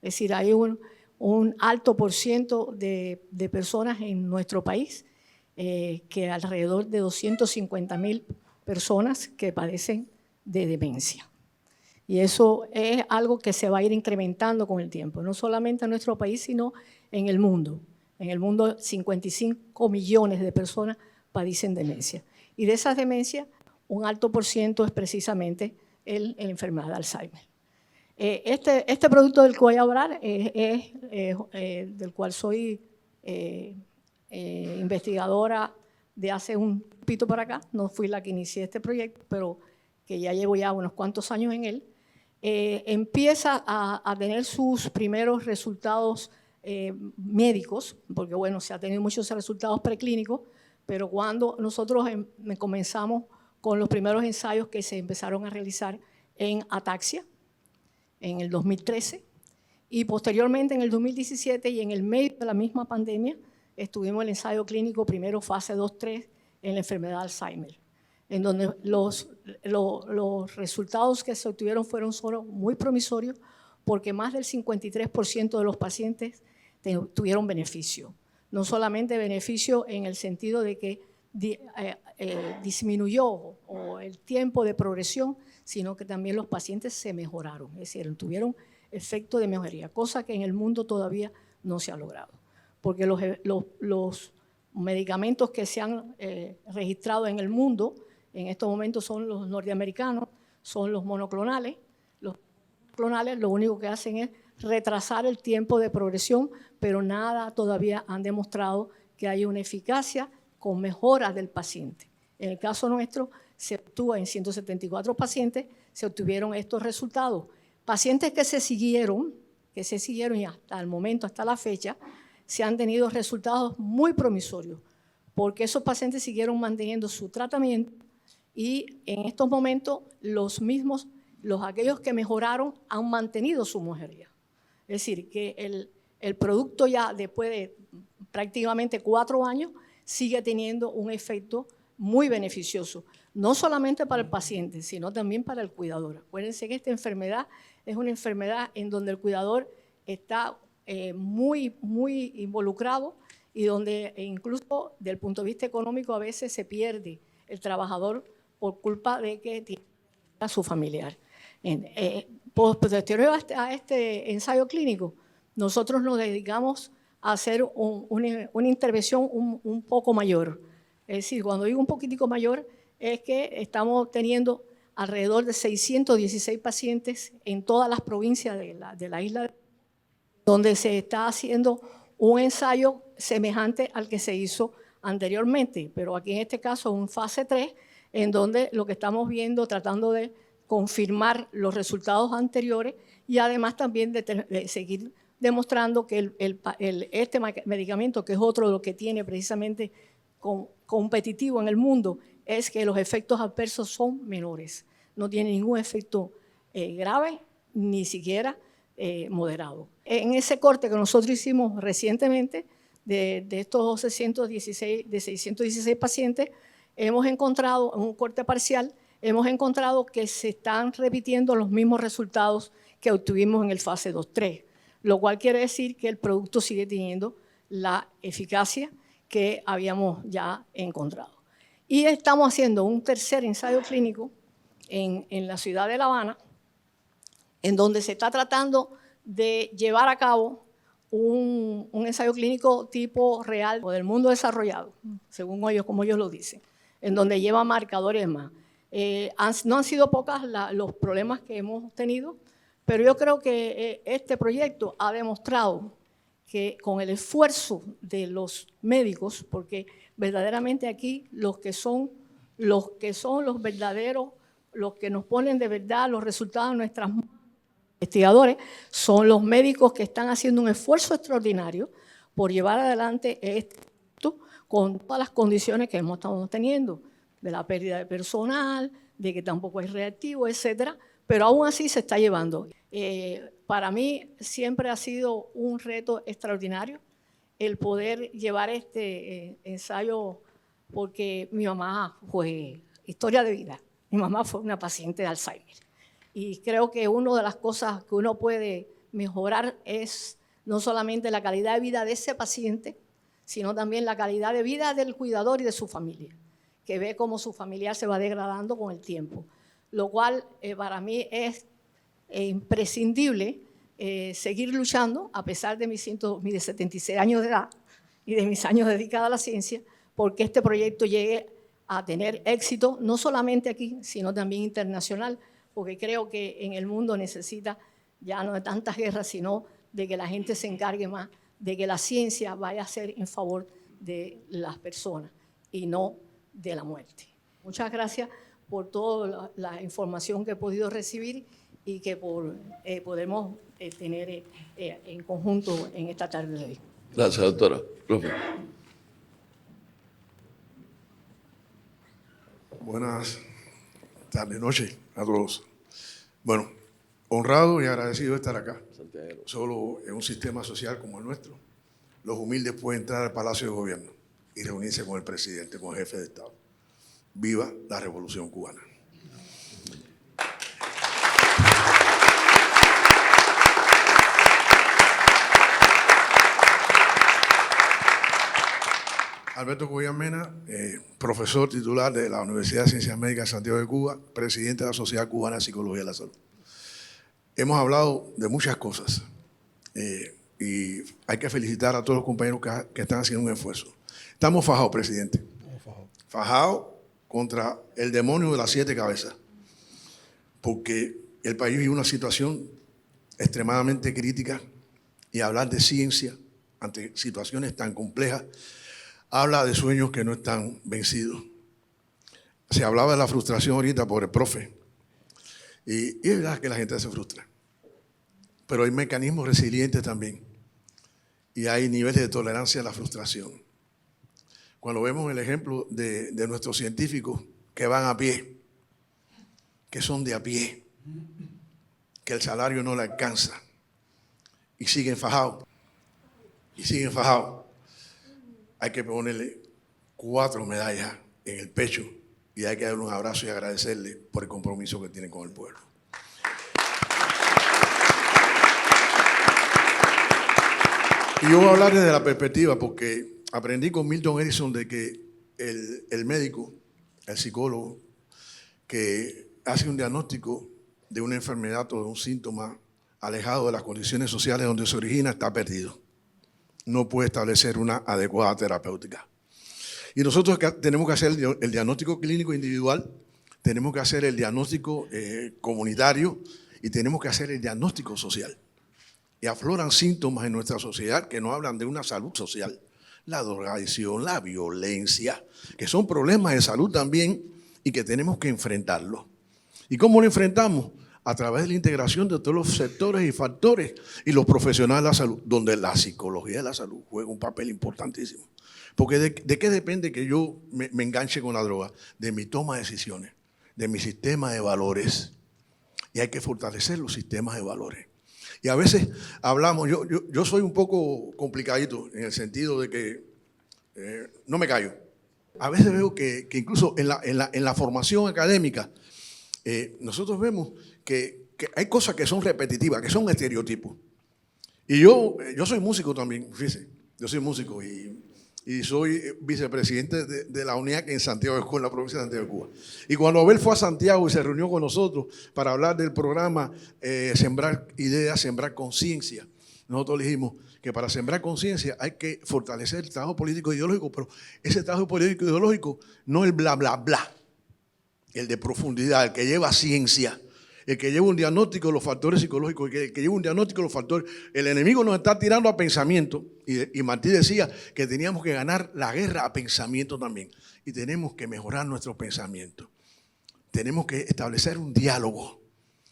S11: Es decir, hay un alto por ciento de personas en nuestro país, que alrededor de 250.000 personas que padecen de demencia. Y eso es algo que se va a ir incrementando con el tiempo, no solamente en nuestro país, sino en el mundo. En el mundo, 55 millones de personas padecen demencia. Y de esas demencias, un alto por ciento es precisamente la enfermedad de Alzheimer. Este producto del que voy a hablar del cual soy investigadora de hace un poquito para acá. No fui la que inicié este proyecto, pero que ya llevo ya unos cuantos años en él. Empieza a tener sus primeros resultados médicos, porque bueno, se ha tenido muchos resultados preclínicos, pero cuando nosotros comenzamos con los primeros ensayos que se empezaron a realizar en ataxia, en el 2013, y posteriormente en el 2017, y en el medio de la misma pandemia, estuvimos en el ensayo clínico primero fase 2-3 en la enfermedad de Alzheimer, en donde los resultados que se obtuvieron fueron solo muy promisorios, porque más del 53% de los pacientes tuvieron beneficio. No solamente beneficio en el sentido de que disminuyó el tiempo de progresión, sino que también los pacientes se mejoraron, es decir, tuvieron efecto de mejoría, cosa que en el mundo todavía no se ha logrado. Porque los medicamentos que se han registrado en el mundo en estos momentos son los norteamericanos, son los monoclonales. Los clonales lo único que hacen es retrasar el tiempo de progresión, pero nada todavía han demostrado que haya una eficacia con mejoras del paciente. En el caso nuestro, se obtuvo en 174 pacientes, se obtuvieron estos resultados. Pacientes que se siguieron y hasta el momento, hasta la fecha, se han tenido resultados muy promisorios, porque esos pacientes siguieron manteniendo su tratamiento y en estos momentos aquellos que mejoraron han mantenido su mejoría. Es decir, que el producto ya después de prácticamente 4 años sigue teniendo un efecto muy beneficioso, no solamente para el paciente, sino también para el cuidador. Acuérdense que esta enfermedad es una enfermedad en donde el cuidador está muy involucrado y donde incluso desde el punto de vista económico a veces se pierde el trabajador por culpa de que tiene a su familiar. Posterior a este ensayo clínico, nosotros nos dedicamos a hacer una intervención un poco mayor. Es decir, cuando digo un poquitico mayor, es que estamos teniendo alrededor de 616 pacientes en todas las provincias de la isla, donde se está haciendo un ensayo semejante al que se hizo anteriormente, pero aquí en este caso un fase 3, en donde lo que estamos viendo, tratando de confirmar los resultados anteriores y además también de seguir demostrando que este medicamento, que es otro de lo que tiene precisamente competitivo en el mundo, es que los efectos adversos son menores. No tiene ningún efecto grave, ni siquiera moderado. En ese corte que nosotros hicimos recientemente, de estos 616 pacientes, hemos encontrado, en un corte parcial, hemos encontrado que se están repitiendo los mismos resultados que obtuvimos en el fase 2-3, lo cual quiere decir que el producto sigue teniendo la eficacia que habíamos ya encontrado. Y estamos haciendo un tercer ensayo clínico en la ciudad de La Habana, en donde se está tratando de llevar a cabo un ensayo clínico tipo real o del mundo desarrollado, según ellos, como ellos lo dicen, en donde lleva marcadores más. No han sido pocos los problemas que hemos tenido, pero yo creo que este proyecto ha demostrado que con el esfuerzo de los médicos, porque verdaderamente aquí los que son los verdaderos, los que nos ponen de verdad los resultados de nuestras investigadores, son los médicos que están haciendo un esfuerzo extraordinario por llevar adelante esto con todas las condiciones que estamos teniendo, de la pérdida de personal, de que tampoco es reactivo, etcétera, pero aún así se está llevando. Para mí siempre ha sido un reto extraordinario el poder llevar este ensayo, porque mi mamá fue historia de vida. Mi mamá fue una paciente de Alzheimer. Y creo que una de las cosas que uno puede mejorar es no solamente la calidad de vida de ese paciente, sino también la calidad de vida del cuidador y de su familia, que ve cómo su familiar se va degradando con el tiempo. Lo cual para mí es imprescindible seguir luchando, a pesar de mis 76 años de edad y de mis años dedicados a la ciencia, porque este proyecto llegue a tener éxito, no solamente aquí, sino también internacional, porque creo que en el mundo necesita ya no de tantas guerras, sino de que la gente se encargue más, de que la ciencia vaya a ser en favor de las personas y no de la muerte. Muchas gracias por toda la información que he podido recibir y que podemos tener en conjunto en esta tarde de hoy.
S6: Gracias, doctora. Profe.
S4: Buenas tardes, noches a todos. Bueno, honrado y agradecido de estar acá. Solo en un sistema social como el nuestro, los humildes pueden entrar al Palacio de Gobierno y reunirse con el presidente, con el jefe de Estado. Viva la Revolución Cubana. Alberto Cubillas Mena, profesor titular de la Universidad de Ciencias Médicas de Santiago de Cuba, presidente de la Sociedad Cubana de Psicología de la Salud. Hemos hablado de muchas cosas y hay que felicitar a todos los compañeros que están haciendo un esfuerzo. Estamos fajados, presidente. Fajados contra el demonio de las 7 cabezas, porque el país vive una situación extremadamente crítica y hablar de ciencia ante situaciones tan complejas habla de sueños que no están vencidos. Se hablaba de la frustración ahorita por el profe. Y es verdad que la gente se frustra. Pero hay mecanismos resilientes también. Y hay niveles de tolerancia a la frustración. Cuando vemos el ejemplo de nuestros científicos que van a pie, que son de a pie, que el salario no le alcanza, y siguen fajados, hay que ponerle 4 medallas en el pecho y hay que darle un abrazo y agradecerle por el compromiso que tienen con el pueblo. Y yo voy a hablar desde la perspectiva porque aprendí con Milton Erickson de que el médico, el psicólogo, que hace un diagnóstico de una enfermedad o de un síntoma alejado de las condiciones sociales donde se origina, está perdido. No puede establecer una adecuada terapéutica. Y nosotros tenemos que hacer el diagnóstico clínico individual, tenemos que hacer el diagnóstico comunitario y tenemos que hacer el diagnóstico social. Y afloran síntomas en nuestra sociedad que nos hablan de una salud social, la drogadicción, la violencia, que son problemas de salud también y que tenemos que enfrentarlos. ¿Y cómo lo enfrentamos? A través de la integración de todos los sectores y factores y los profesionales de la salud, donde la psicología de la salud juega un papel importantísimo. Porque ¿de qué depende que yo me enganche con la droga? De mi toma de decisiones, de mi sistema de valores. Y hay que fortalecer los sistemas de valores. Y a veces hablamos, yo soy un poco complicadito en el sentido de que no me callo. A veces veo que incluso en la formación académica, nosotros vemos que hay cosas que son repetitivas, que son estereotipos. Y yo soy músico también, fíjese, yo soy músico y soy vicepresidente de la UNIAC en Santiago de Cuba, en la provincia de Santiago de Cuba. Y cuando Abel fue a Santiago y se reunió con nosotros para hablar del programa Sembrar Ideas, Sembrar Conciencia, nosotros le dijimos que para sembrar conciencia hay que fortalecer el trabajo político e ideológico, pero ese trabajo político e ideológico no el bla, bla, bla, el de profundidad, el que lleva ciencia, el que lleva un diagnóstico de los factores psicológicos, el que lleva un diagnóstico de los factores. El enemigo nos está tirando a pensamiento y Martí decía que teníamos que ganar la guerra a pensamiento también y tenemos que mejorar nuestro pensamiento. Tenemos que establecer un diálogo.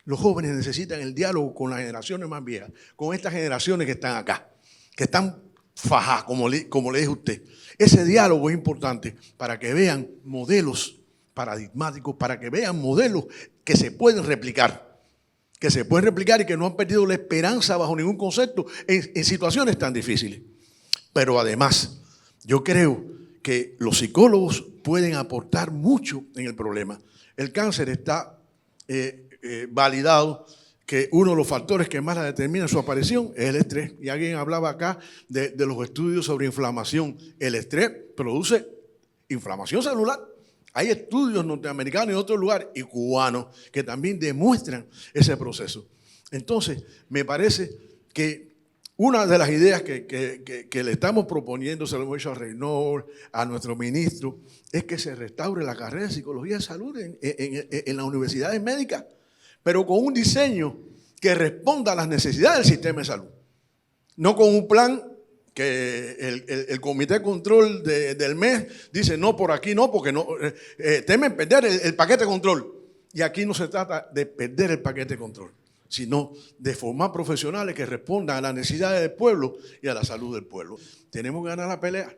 S4: Los jóvenes necesitan el diálogo con las generaciones más viejas, con estas generaciones que están acá, que están fajá, como le dijo usted. Ese diálogo es importante para que vean modelos paradigmáticos, para que vean modelos que se pueden replicar. Que se pueden replicar y que no han perdido la esperanza bajo ningún concepto en situaciones tan difíciles. Pero además, yo creo que los psicólogos pueden aportar mucho en el problema. El cáncer está validado que uno de los factores que más la determina su aparición es el estrés. Y alguien hablaba acá de los estudios sobre inflamación. El estrés produce inflamación celular. Hay estudios norteamericanos y de otros lugares, y cubanos, que también demuestran ese proceso. Entonces, me parece que una de las ideas que le estamos proponiendo, se lo hemos hecho a Reynor, a nuestro ministro, es que se restaure la carrera de Psicología de Salud en las universidades médicas, pero con un diseño que responda a las necesidades del sistema de salud. No con un plan que el Comité de Control del MES dice, no, por aquí no, porque no temen perder el paquete de control. Y aquí no se trata de perder el paquete de control, sino de formar profesionales que respondan a las necesidades del pueblo y a la salud del pueblo. Tenemos que ganar la pelea.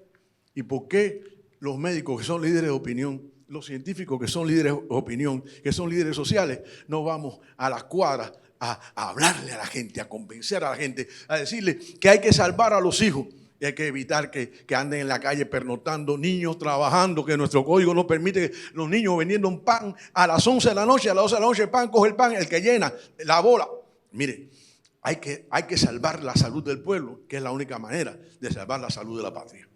S4: ¿Y por qué los médicos que son líderes de opinión, los científicos que son líderes de opinión, que son líderes sociales, no vamos a las cuadras a hablarle a la gente, a convencer a la gente, a decirle que hay que salvar a los hijos y hay que evitar que anden en la calle pernoctando, niños trabajando, que nuestro código no permite que los niños vendiendo un pan a las 11 de la noche, a las 12 de la noche el pan, coge el pan, el que llena, la bola. Mire, hay que salvar la salud del pueblo, que es la única manera de salvar la salud de la patria.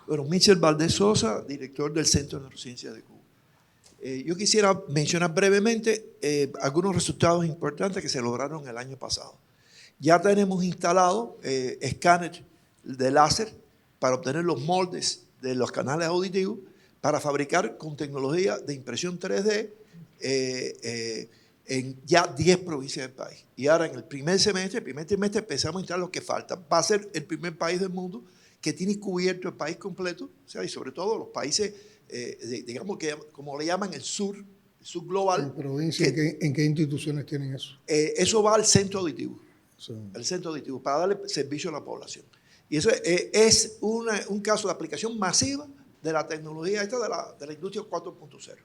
S12: Bueno, Michel Valdés Sosa, director del Centro de Neurociencia de Cuba. Yo quisiera mencionar brevemente algunos resultados importantes que se lograron el año pasado. Ya tenemos instalado escáner de láser para obtener los moldes de los canales auditivos para fabricar con tecnología de impresión 3D en ya 10 provincias del país. Y ahora en el primer trimestre empezamos a instalar lo que falta. Va a ser el primer país del mundo que tiene cubierto el país completo, o sea, y sobre todo los países, digamos que como le llaman el sur global.
S5: ¿En provincia en qué instituciones tienen eso?
S12: Eso va al centro auditivo,
S5: Sí.
S12: el centro auditivo, para darle servicio a la población. Y eso es un caso de aplicación masiva de la tecnología esta de la industria 4.0.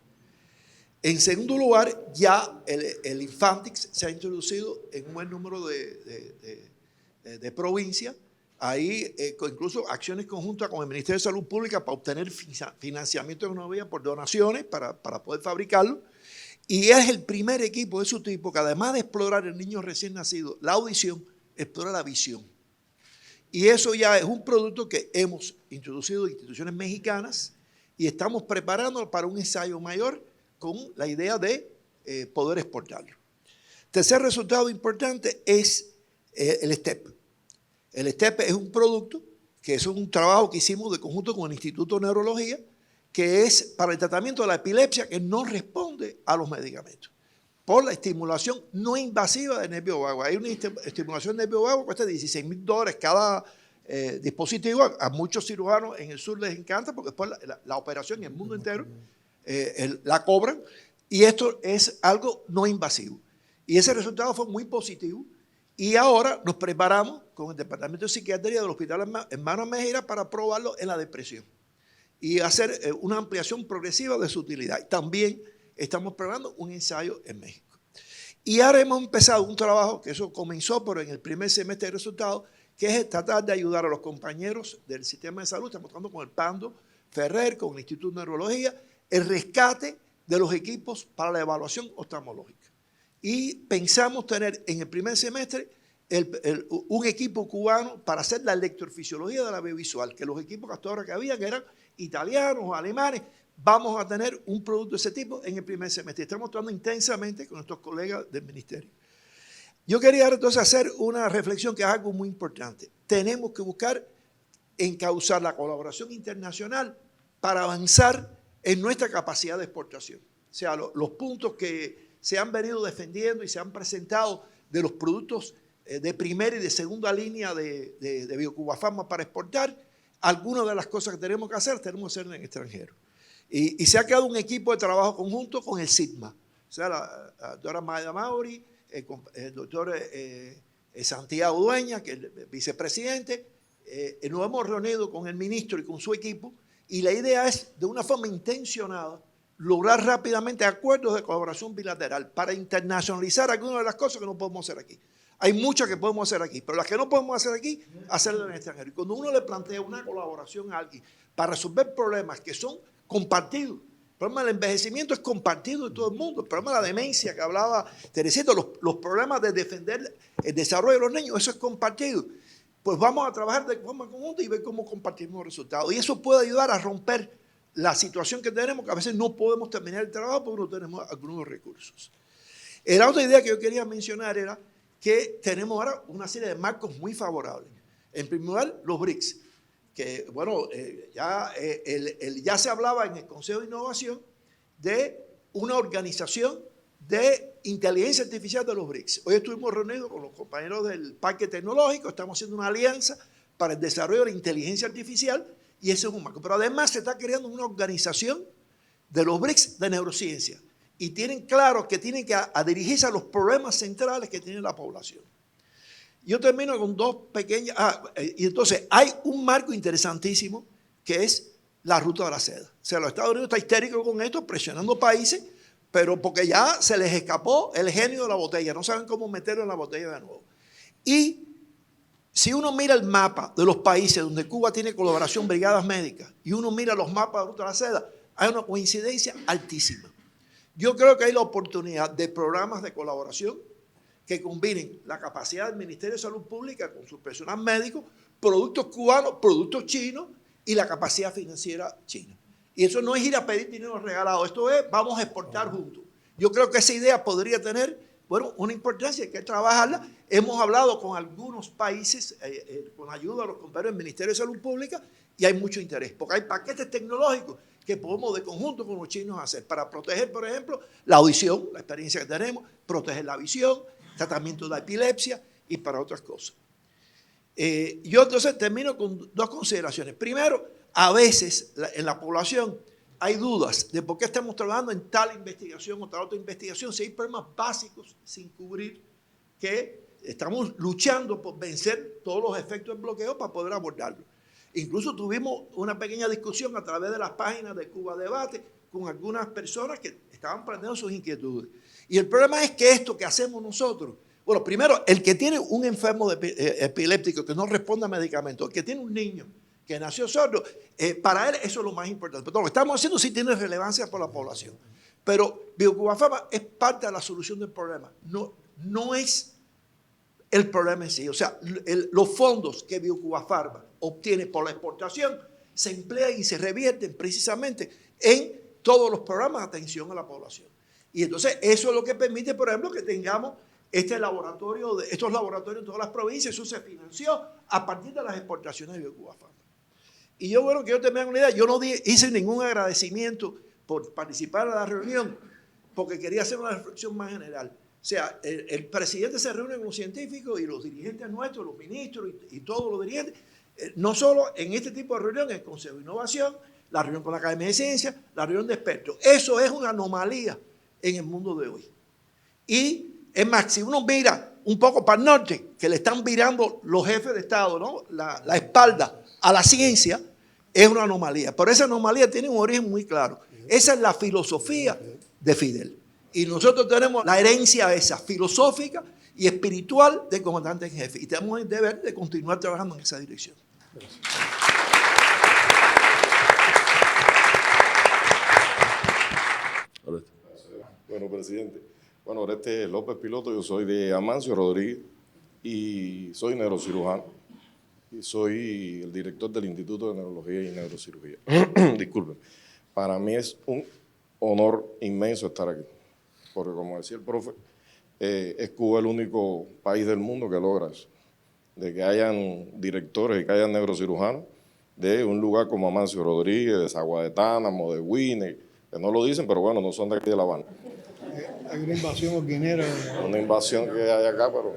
S12: En segundo lugar, ya el Infantix se ha introducido en un buen número de provincias. Ahí incluso acciones conjuntas con el Ministerio de Salud Pública para obtener financiamiento de tecnología por donaciones para poder fabricarlo. Y es el primer equipo de su tipo que además de explorar el niño recién nacido, la audición, explora la visión. Y eso ya es un producto que hemos introducido en instituciones mexicanas y estamos preparando para un ensayo mayor con la idea de poder exportarlo. Tercer resultado importante es el STEP. El STEP es un producto que es un trabajo que hicimos de conjunto con el Instituto de Neurología, que es para el tratamiento de la epilepsia que no responde a los medicamentos, por la estimulación no invasiva del nervio vago. Hay una estimulación del nervio vago que cuesta $16,000 cada dispositivo. A muchos cirujanos en el sur les encanta porque después la operación en el mundo entero la cobran, y esto es algo no invasivo. Y ese resultado fue muy positivo. Y ahora nos preparamos con el Departamento de Psiquiatría del Hospital Hermanos Mejía para probarlo en la depresión y hacer una ampliación progresiva de su utilidad. También estamos preparando un ensayo en México. Y ahora hemos empezado un trabajo, que eso comenzó, pero en el primer semestre de resultados, que es tratar de ayudar a los compañeros del sistema de salud. Estamos trabajando con el Pando Ferrer, con el Instituto de Neurología, el rescate de los equipos para la evaluación oftalmológica. Y pensamos tener en el primer semestre un equipo cubano para hacer la electrofisiología de la biovisual, que los equipos hasta ahora que habían eran italianos o alemanes. Vamos a tener un producto de ese tipo en el primer semestre. Estamos trabajando intensamente con nuestros colegas del ministerio. Yo quería entonces hacer una reflexión que es algo muy importante. Tenemos que buscar encauzar la colaboración internacional para avanzar en nuestra capacidad de exportación. O sea, los puntos que se han venido defendiendo y se han presentado de los productos de primera y de segunda línea de Biocuba Pharma para exportar, algunas de las cosas que tenemos que hacer en el extranjero. Y se ha creado un equipo de trabajo conjunto con el SIGMA, o sea, la doctora Maida Mauri, el doctor Santiago Dueñas, que es el vicepresidente. Nos hemos reunido con el ministro y con su equipo, y la idea es, de una forma intencionada, lograr rápidamente acuerdos de colaboración bilateral para internacionalizar algunas de las cosas que no podemos hacer aquí. Hay muchas que podemos hacer aquí, pero las que no podemos hacer aquí, hacerlas en el extranjero. Y cuando uno le plantea una colaboración a alguien para resolver problemas que son compartidos, el problema del envejecimiento es compartido de todo el mundo, el problema de la demencia que hablaba Teresita, los problemas de defender el desarrollo de los niños, eso es compartido. Pues vamos a trabajar de forma conjunta y ver cómo compartimos los resultados. Y eso puede ayudar a romper la situación que tenemos, que a veces no podemos terminar el trabajo porque no tenemos algunos recursos. La otra idea que yo quería mencionar era que tenemos ahora una serie de marcos muy favorables. En primer lugar, los BRICS, que bueno, ya se hablaba en el Consejo de Innovación de una organización de inteligencia artificial de los BRICS. Hoy estuvimos reunidos con los compañeros del Parque Tecnológico, estamos haciendo una alianza para el desarrollo de la inteligencia artificial, y ese es un marco. Pero además se está creando una organización de los BRICS de neurociencia, y tienen claro que tienen que dirigirse a los problemas centrales que tiene la población. Yo termino con dos pequeñas... y entonces hay un marco interesantísimo que es la ruta de la seda. O sea, los Estados Unidos están histéricos con esto, presionando países, pero porque ya se les escapó el genio de la botella, no saben cómo meterlo en la botella de nuevo. Y si uno mira el mapa de los países donde Cuba tiene colaboración brigadas médicas y uno mira los mapas de ruta de la seda, hay una coincidencia altísima. Yo creo que hay la oportunidad de programas de colaboración que combinen la capacidad del Ministerio de Salud Pública con su personal médico, productos cubanos, productos chinos y la capacidad financiera china. Y eso no es ir a pedir dinero regalado, esto es vamos a exportar juntos. Yo creo que esa idea podría tener, bueno, una importancia, hay que trabajarla. Hemos hablado con algunos países, con ayuda de los compañeros del Ministerio de Salud Pública, y hay mucho interés, porque hay paquetes tecnológicos que podemos de conjunto con los chinos hacer para proteger, por ejemplo, la audición, la experiencia que tenemos, proteger la visión, tratamiento de la epilepsia y para otras cosas. Yo entonces termino con dos consideraciones. Primero, a veces en la población hay dudas de por qué estamos trabajando en tal investigación o tal otra investigación, si hay problemas básicos sin cubrir, que estamos luchando por vencer todos los efectos del bloqueo para poder abordarlo. Incluso tuvimos una pequeña discusión a través de las páginas de Cuba Debate con algunas personas que estaban planteando sus inquietudes. Y el problema es que esto que hacemos nosotros, bueno, primero, el que tiene un enfermo epiléptico que no responde a medicamentos, el que tiene un niño que nació sordo, para él eso es lo más importante. Pero lo que estamos haciendo sí tiene relevancia por la población. Pero Biocuba Pharma es parte de la solución del problema. No es el problema en sí. O sea, los fondos que Biocuba Pharma obtiene por la exportación se emplean y se revierten precisamente en todos los programas de atención a la población. Y entonces eso es lo que permite, por ejemplo, que tengamos estos laboratorios en todas las provincias. Eso se financió a partir de las exportaciones de Biocuba Pharma. Y yo, bueno, quiero terminar con una idea. Yo no hice ningún agradecimiento por participar en la reunión, porque quería hacer una reflexión más general. O sea, el presidente se reúne con los científicos y los dirigentes nuestros, los ministros y todos los dirigentes, no solo en este tipo de reunión, en el Consejo de Innovación, la reunión con la Academia de Ciencias, la reunión de expertos. Eso es una anomalía en el mundo de hoy. Y es más, si uno mira un poco para el norte, que le están virando los jefes de Estado, ¿no? la espalda a la ciencia, es una anomalía. Pero esa anomalía tiene un origen muy claro. Esa es la filosofía de Fidel. Y nosotros tenemos la herencia esa, filosófica y espiritual del comandante en jefe. Y tenemos el deber de continuar trabajando en esa dirección.
S13: Bueno, presidente. Bueno, Oreste López Piloto, yo soy de Amancio Rodríguez y soy neurocirujano. Y soy el director del Instituto de Neurología y Neurocirugía. Disculpen. Para mí es un honor inmenso estar aquí, porque como decía el profe, es Cuba el único país del mundo que logra eso, de que hayan directores y que hayan neurocirujanos de un lugar como Amancio Rodríguez, de Sagua de Tánamo, de Huine, que no lo dicen, pero bueno, no son de aquí de La Habana.
S5: Hay una invasión orguinera.
S13: Una invasión que hay acá, pero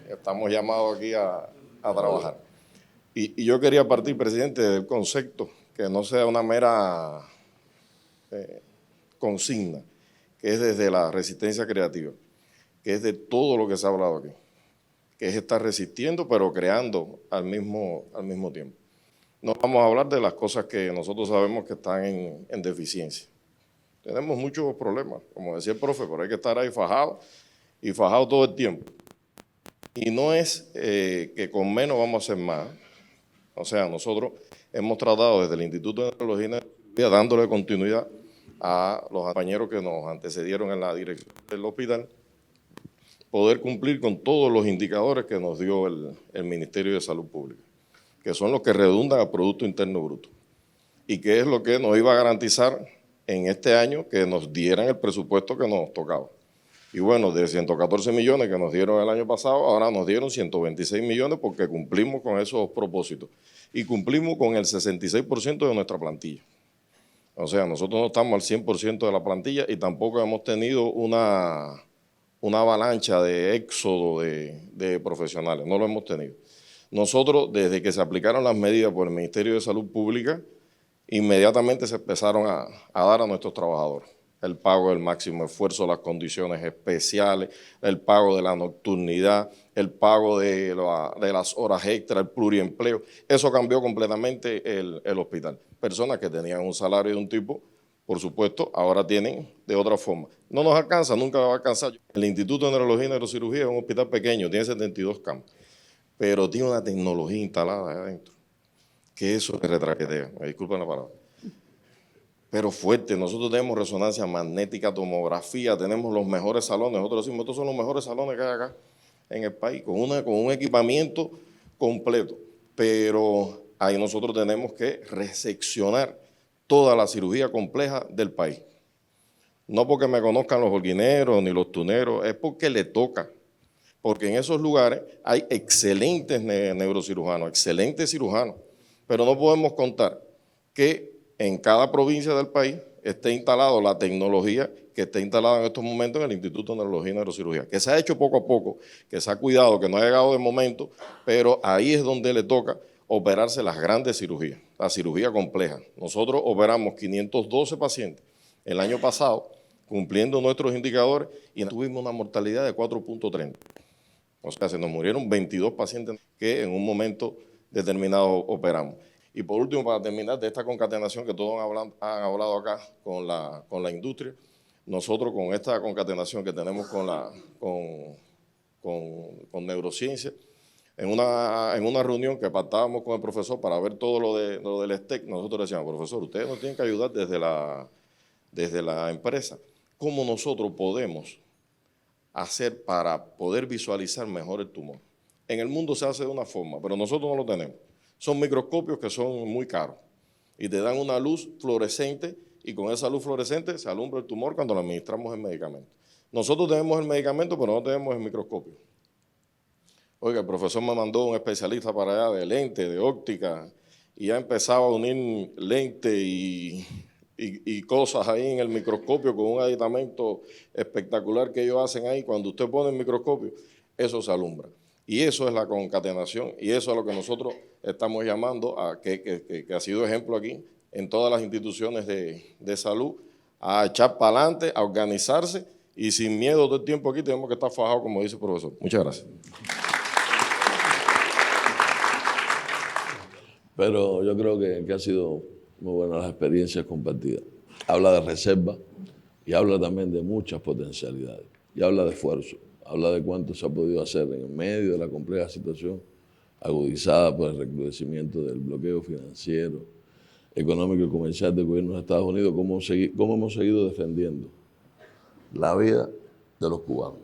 S13: estamos llamados aquí a trabajar. Y yo quería partir, presidente, del concepto, que no sea una mera consigna, que es desde la resistencia creativa, que es de todo lo que se ha hablado aquí, que es estar resistiendo pero creando al mismo tiempo. No vamos a hablar de las cosas que nosotros sabemos que están en deficiencia. Tenemos muchos problemas, como decía el profe, pero hay que estar ahí fajado y fajado todo el tiempo. Y no es que con menos vamos a hacer más. O sea, nosotros hemos tratado desde el Instituto de Neurología y Neurocirugía, dándole continuidad a los compañeros que nos antecedieron en la dirección del hospital, poder cumplir con todos los indicadores que nos dio el Ministerio de Salud Pública, que son los que redundan al Producto Interno Bruto, y que es lo que nos iba a garantizar en este año que nos dieran el presupuesto que nos tocaba. Y bueno, de 114 millones que nos dieron el año pasado, ahora nos dieron 126 millones porque cumplimos con esos propósitos. Y cumplimos con el 66% de nuestra plantilla. O sea, nosotros no estamos al 100% de la plantilla y tampoco hemos tenido una avalancha de éxodo de profesionales, no lo hemos tenido. Nosotros, desde que se aplicaron las medidas por el Ministerio de Salud Pública, inmediatamente se empezaron a dar a nuestros trabajadores el pago del máximo esfuerzo, las condiciones especiales, el pago de la nocturnidad, el pago de las horas extra, el pluriempleo. Eso cambió completamente el hospital. Personas que tenían un salario de un tipo, por supuesto, ahora tienen de otra forma. No nos alcanza, nunca va a alcanzar. El Instituto de Neurología y Neurocirugía es un hospital pequeño, tiene 72 camas, pero tiene una tecnología instalada ahí adentro, que eso es retraquetea, me disculpen la palabra. Pero fuerte, nosotros tenemos resonancia magnética, tomografía, tenemos los mejores salones, nosotros decimos, estos son los mejores salones que hay acá en el país, con un equipamiento completo, pero ahí nosotros tenemos que reseccionar toda la cirugía compleja del país. No porque me conozcan los holguineros ni los tuneros, es porque le toca, porque en esos lugares hay excelentes neurocirujanos, excelentes cirujanos, pero no podemos contar que en cada provincia del país esté instalado la tecnología que está instalada en estos momentos en el Instituto de Neurología y Neurocirugía, que se ha hecho poco a poco, que se ha cuidado, que no ha llegado de momento, pero ahí es donde le toca operarse las grandes cirugías, la cirugía compleja. Nosotros operamos 512 pacientes el año pasado, cumpliendo nuestros indicadores, y tuvimos una mortalidad de 4.30. O sea, se nos murieron 22 pacientes que en un momento determinado operamos. Y por último, para terminar, de esta concatenación que todos han hablado acá con la industria, nosotros con esta concatenación que tenemos con neurociencia, en una reunión que pactábamos con el profesor para ver todo lo del STEC, nosotros decíamos, profesor, ustedes nos tienen que ayudar desde la empresa. ¿Cómo nosotros podemos hacer para poder visualizar mejor el tumor? En el mundo se hace de una forma, pero nosotros no lo tenemos. Son microscopios que son muy caros y te dan una luz fluorescente y con esa luz fluorescente se alumbra el tumor cuando le administramos el medicamento. Nosotros tenemos el medicamento, pero no tenemos el microscopio. Oiga, el profesor me mandó un especialista para allá de lente, de óptica, y ya empezaba a unir lente y cosas ahí en el microscopio con un aditamento espectacular que ellos hacen ahí. Cuando usted pone el microscopio, eso se alumbra. Y eso es la concatenación, y eso es lo que nosotros estamos llamando, que ha sido ejemplo aquí en todas las instituciones de salud, a echar para adelante, a organizarse, y sin miedo todo el tiempo aquí tenemos que estar fajados, como dice el profesor. Muchas gracias.
S6: Pero yo creo que ha sido muy buena las experiencias compartidas. Habla de reserva y habla también de muchas potencialidades, y habla de esfuerzo. Habla de cuánto se ha podido hacer en medio de la compleja situación agudizada por el recrudecimiento del bloqueo financiero, económico y comercial del gobierno de Estados Unidos, cómo hemos seguido defendiendo la vida de los cubanos.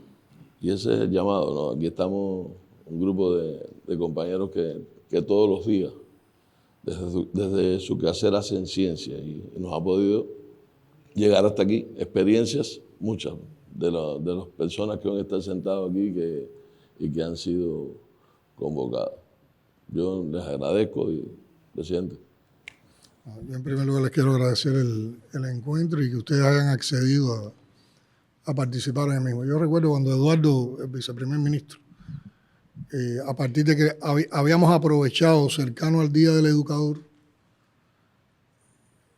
S6: Y ese es el llamado, ¿no? Aquí estamos un grupo de compañeros que todos los días, desde su quehacer hacen ciencia y nos ha podido llegar hasta aquí, experiencias muchas, de las personas que van a estar sentados aquí y que han sido convocadas. Yo les agradezco, presidente.
S5: Yo en primer lugar les quiero agradecer el encuentro y que ustedes hayan accedido a participar en el mismo. Yo recuerdo cuando Eduardo, el viceprimer ministro, a partir de que habíamos aprovechado cercano al Día del Educador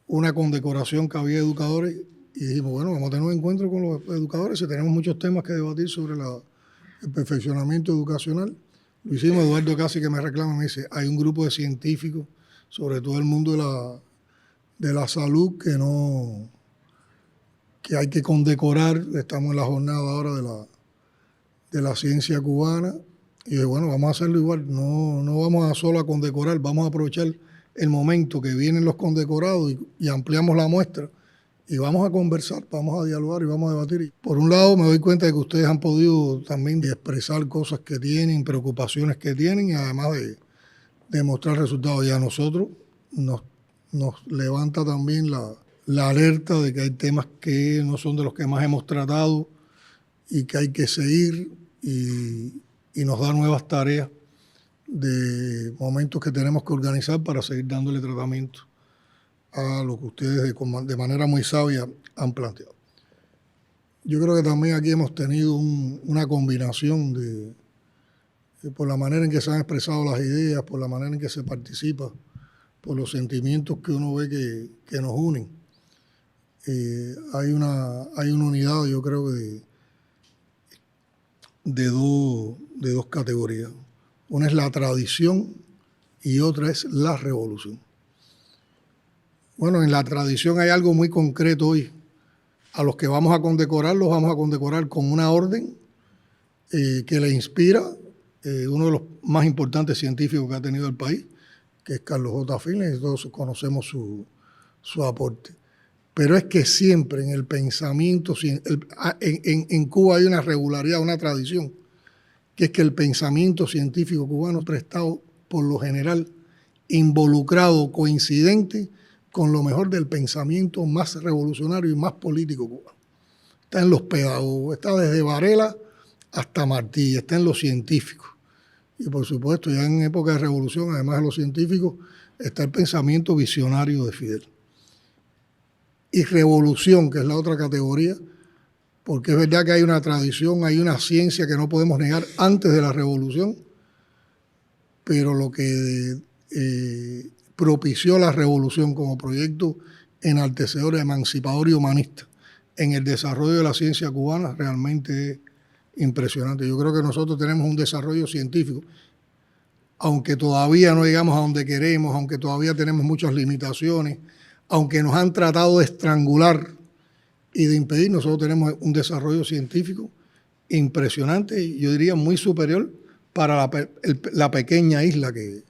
S5: una condecoración que había educadores dijimos, bueno, vamos a tener un encuentro con los educadores y tenemos muchos temas que debatir sobre el perfeccionamiento educacional. Lo hicimos, Eduardo casi que me reclama, me dice, hay un grupo de científicos, sobre todo el mundo de la salud, que hay que condecorar. Estamos en la jornada ahora de la ciencia cubana. Y bueno, vamos a hacerlo igual, no vamos solo a condecorar, vamos a aprovechar el momento que vienen los condecorados y ampliamos la muestra y vamos a conversar, vamos a dialogar y vamos a debatir. Por un lado me doy cuenta de que ustedes han podido también expresar cosas que tienen, preocupaciones que tienen y además de mostrar resultados. Y a nosotros nos levanta también la alerta de que hay temas que no son de los que más hemos tratado y que hay que seguir y nos da nuevas tareas de momentos que tenemos que organizar para seguir dándole tratamiento a lo que ustedes de manera muy sabia han planteado. Yo creo que también aquí hemos tenido una combinación por la manera en que se han expresado las ideas, por la manera en que se participa, por los sentimientos que uno ve que nos unen. Hay una unidad, yo creo, de dos categorías. Una es la tradición y otra es la revolución. Bueno, en la tradición hay algo muy concreto hoy. A los que vamos a condecorar, los vamos a condecorar con una orden que le inspira uno de los más importantes científicos que ha tenido el país, que es Carlos J. Finley, y todos conocemos su aporte. Pero es que siempre en el pensamiento, en Cuba hay una regularidad, una tradición, que es que el pensamiento científico cubano ha estado, por lo general, involucrado, coincidente con lo mejor del pensamiento más revolucionario y más político cubano. Está en los pedagogos, está desde Varela hasta Martí, está en los científicos. Y por supuesto, ya en época de revolución, además de los científicos, está el pensamiento visionario de Fidel. Y revolución, que es la otra categoría, porque es verdad que hay una tradición, hay una ciencia que no podemos negar antes de la revolución, pero lo que propició la revolución como proyecto enaltecedor, emancipador y humanista en el desarrollo de la ciencia cubana realmente es impresionante. Yo creo que nosotros tenemos un desarrollo científico, aunque todavía no llegamos a donde queremos, aunque todavía tenemos muchas limitaciones, aunque nos han tratado de estrangular y de impedir, nosotros tenemos un desarrollo científico impresionante y yo diría muy superior para la pequeña isla que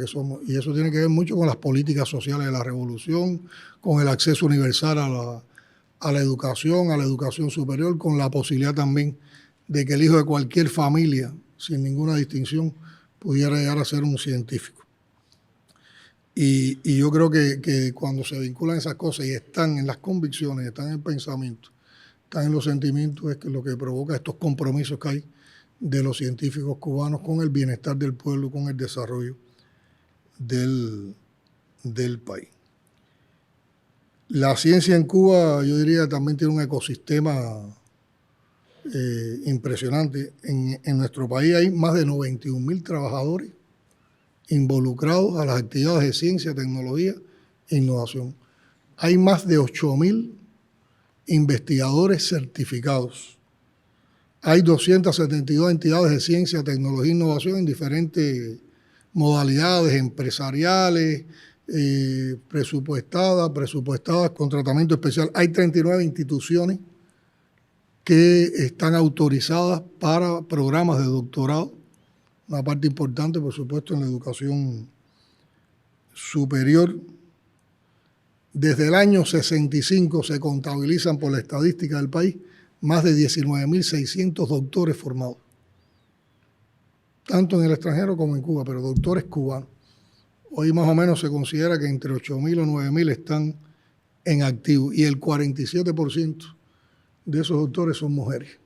S5: somos. Y eso tiene que ver mucho con las políticas sociales de la revolución, con el acceso universal a la educación superior, con la posibilidad también de que el hijo de cualquier familia, sin ninguna distinción, pudiera llegar a ser un científico. Y yo creo que cuando se vinculan esas cosas y están en las convicciones, están en el pensamiento, están en los sentimientos, es que lo que provoca estos compromisos que hay de los científicos cubanos con el bienestar del pueblo, con el desarrollo del país. La ciencia en Cuba, yo diría, también tiene un ecosistema impresionante. En nuestro país hay más de 91.000 trabajadores involucrados a las actividades de ciencia, tecnología e innovación. Hay más de 8.000 investigadores certificados. Hay 272 entidades de ciencia, tecnología e innovación en diferentes modalidades empresariales, presupuestadas con tratamiento especial. Hay 39 instituciones que están autorizadas para programas de doctorado. Una parte importante, por supuesto, en la educación superior. Desde el año 65 se contabilizan por la estadística del país más de 19.600 doctores formados, tanto en el extranjero como en Cuba, pero doctores cubanos. Hoy más o menos se considera que entre 8.000 o 9.000 están en activo y el 47% de esos doctores son mujeres.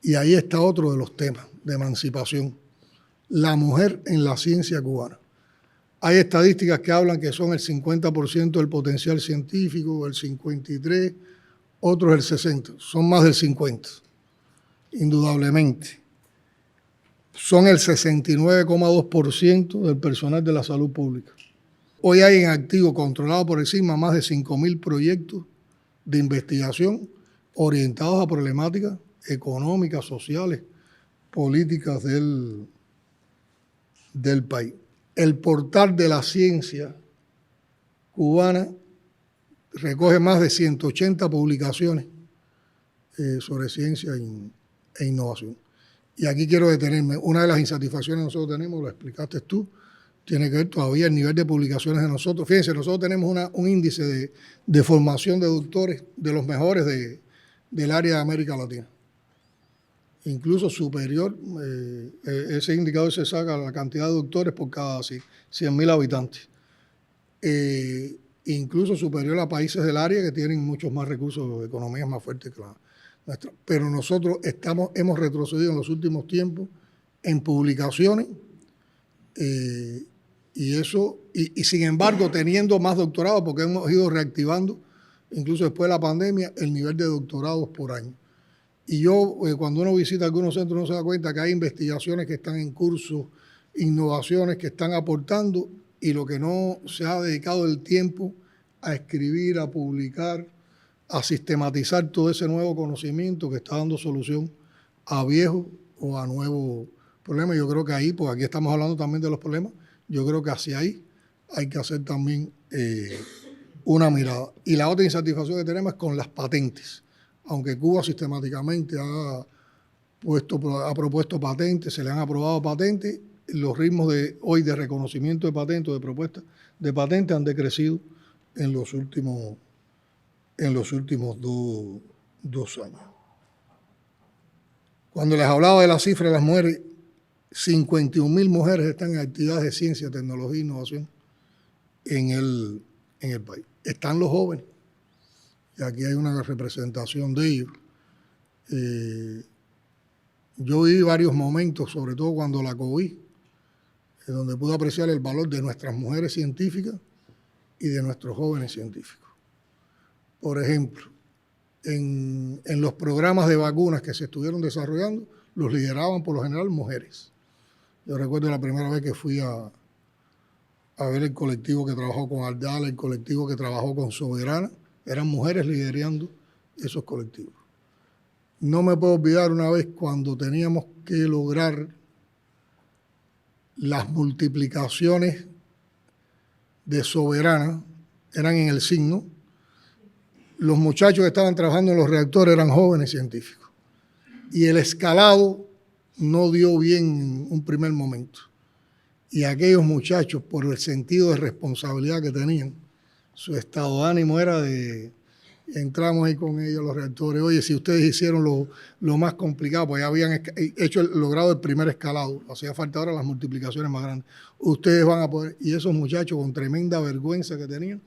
S5: Y ahí está otro de los temas de emancipación, la mujer en la ciencia cubana. Hay estadísticas que hablan que son el 50% del potencial científico, el 53%, otros el 60%, son más del 50%, indudablemente. Son el 69,2% del personal de la salud pública. Hoy hay en activo, controlado por el SIGMA, más de 5.000 proyectos de investigación orientados a problemáticas económicas, sociales, políticas del país. El portal de la ciencia cubana recoge más de 180 publicaciones sobre ciencia e innovación. Y aquí quiero detenerme. Una de las insatisfacciones que nosotros tenemos, lo explicaste tú, tiene que ver todavía el nivel de publicaciones de nosotros. Fíjense, nosotros tenemos un índice de formación de doctores de los mejores del área de América Latina. Incluso superior, ese indicador se saca la cantidad de doctores por cada 100.000 habitantes. Incluso superior a países del área que tienen muchos más recursos, economías más fuertes que la nuestra. Pero nosotros hemos retrocedido en los últimos tiempos en publicaciones y sin embargo teniendo más doctorados, porque hemos ido reactivando, incluso después de la pandemia, el nivel de doctorados por año. Y yo, cuando uno visita algunos centros, uno se da cuenta que hay investigaciones que están en curso, innovaciones que están aportando, y lo que no se ha dedicado el tiempo a escribir, a publicar, a sistematizar todo ese nuevo conocimiento que está dando solución a viejos o a nuevos problemas. Yo creo que ahí, pues aquí estamos hablando también de los problemas, yo creo que hacia ahí hay que hacer también una mirada. Y la otra insatisfacción que tenemos es con las patentes. Aunque Cuba sistemáticamente ha propuesto patentes, se le han aprobado patentes, los ritmos de hoy de reconocimiento de patentes, de propuestas de patentes han decrecido en los últimos 2 años. Cuando les hablaba de la cifra de las mujeres, 51.000 mujeres están en actividades de ciencia, tecnología e innovación en el país. Están los jóvenes, y aquí hay una representación de ellos. Yo viví varios momentos, sobre todo cuando la COVID, donde pude apreciar el valor de nuestras mujeres científicas y de nuestros jóvenes científicos. Por ejemplo, en los programas de vacunas que se estuvieron desarrollando, los lideraban por lo general mujeres. Yo recuerdo la primera vez que fui a ver el colectivo que trabajó con Ardala, el colectivo que trabajó con Soberana, eran mujeres liderando esos colectivos. No me puedo olvidar una vez cuando teníamos que lograr las multiplicaciones de Soberana, eran en el signo. Los muchachos que estaban trabajando en los reactores eran jóvenes científicos. Y el escalado no dio bien en un primer momento. Y aquellos muchachos, por el sentido de responsabilidad que tenían, su estado de ánimo era de... Entramos ahí con ellos los reactores. Oye, si ustedes hicieron lo más complicado, pues ya habían logrado el primer escalado, hacía falta ahora las multiplicaciones más grandes. Ustedes van a poder... Y esos muchachos, con tremenda vergüenza que tenían,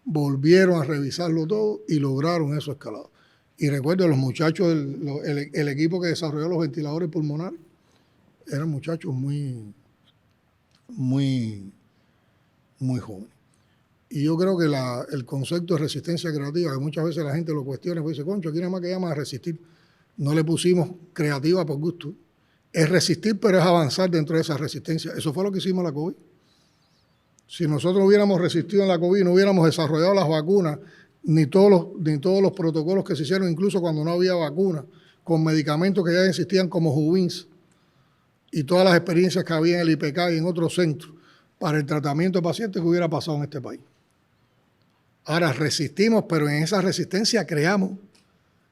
S5: volvieron a revisarlo todo y lograron esos escalados. Y recuerdo, los muchachos, el equipo que desarrolló los ventiladores pulmonares, eran muchachos muy jóvenes. Y yo creo que el concepto de resistencia creativa, que muchas veces la gente lo cuestiona, pues dice, concho, aquí nada más que llama a resistir. No le pusimos creativa por gusto. Es resistir, pero es avanzar dentro de esa resistencia. Eso fue lo que hicimos en la COVID. Si nosotros no hubiéramos resistido en la COVID, no hubiéramos desarrollado las vacunas, ni todos los protocolos que se hicieron, incluso cuando no había vacuna, con medicamentos que ya existían como Jubins, y todas las experiencias que había en el IPK y en otros centros para el tratamiento de pacientes, que hubiera pasado en este país. Ahora resistimos, pero en esa resistencia creamos.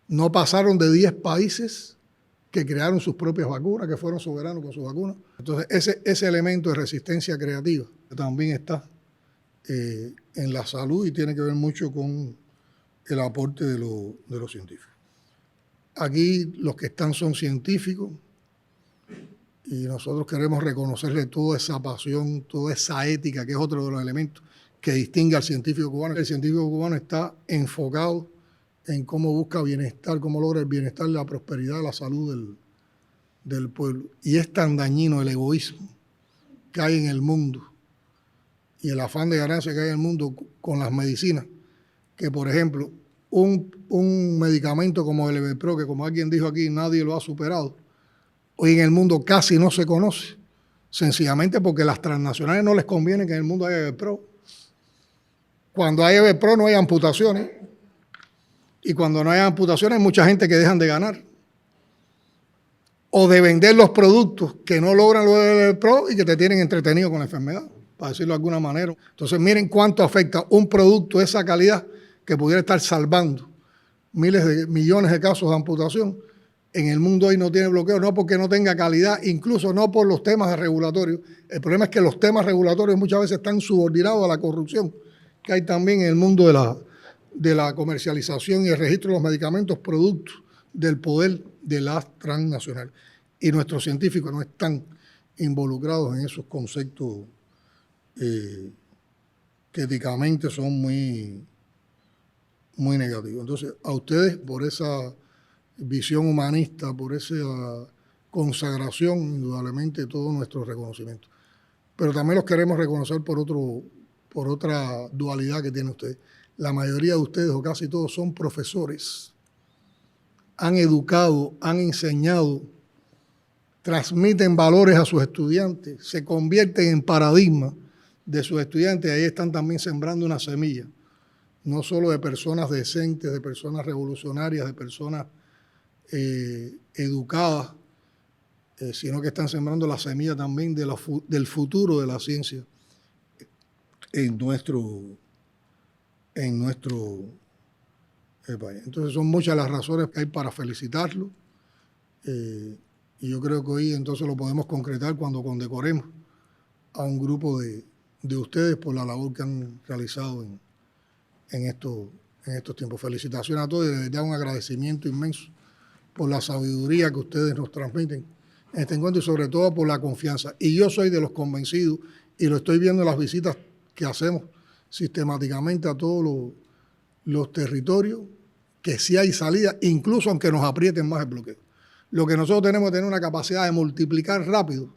S5: No pasaron de 10 países que crearon sus propias vacunas, que fueron soberanos con sus vacunas. Entonces, ese elemento de resistencia creativa también está en la salud y tiene que ver mucho con el aporte de los científicos. Aquí los que están son científicos y nosotros queremos reconocerle toda esa pasión, toda esa ética, que es otro de los elementos que distingue al científico cubano. El científico cubano está enfocado en cómo busca bienestar, cómo logra el bienestar, la prosperidad, la salud del pueblo. Y es tan dañino el egoísmo que hay en el mundo y el afán de ganancia que hay en el mundo con las medicinas, que por ejemplo, un medicamento como el Everpro, que como alguien dijo aquí, nadie lo ha superado, hoy en el mundo casi no se conoce, sencillamente porque las transnacionales no les conviene que en el mundo haya Everpro. Cuando hay EBPRO no hay amputaciones, y cuando no hay amputaciones hay mucha gente que dejan de ganar o de vender los productos que no logran lo del EBPRO y que te tienen entretenido con la enfermedad, para decirlo de alguna manera. Entonces miren cuánto afecta un producto de esa calidad que pudiera estar salvando millones de casos de amputación. En el mundo hoy no tiene bloqueo, no porque no tenga calidad, incluso no por los temas regulatorios. El problema es que los temas regulatorios muchas veces están subordinados a la corrupción que hay también en el mundo de la comercialización y el registro de los medicamentos producto del poder de las transnacionales. Y nuestros científicos no están involucrados en esos conceptos que éticamente son muy negativos. Entonces, a ustedes, por esa visión humanista, por esa consagración, indudablemente todo nuestro reconocimiento. Pero también los queremos reconocer por otra dualidad que tienen ustedes. La mayoría de ustedes, o casi todos, son profesores. Han educado, han enseñado, transmiten valores a sus estudiantes, se convierten en paradigma de sus estudiantes. Ahí están también sembrando una semilla, no solo de personas decentes, de personas revolucionarias, de personas educadas, sino que están sembrando la semilla también del futuro de la ciencia en nuestro país. Entonces son muchas las razones que hay para felicitarlo, y yo creo que hoy entonces lo podemos concretar cuando condecoremos a un grupo de ustedes por la labor que han realizado en estos tiempos. Felicitaciones a todos y les doy un agradecimiento inmenso por la sabiduría que ustedes nos transmiten en este encuentro y sobre todo por la confianza. Y yo soy de los convencidos, y lo estoy viendo en las visitas que hacemos sistemáticamente a todos los territorios, que sí hay salida, incluso aunque nos aprieten más el bloqueo. Lo que nosotros tenemos es tener una capacidad de multiplicar rápido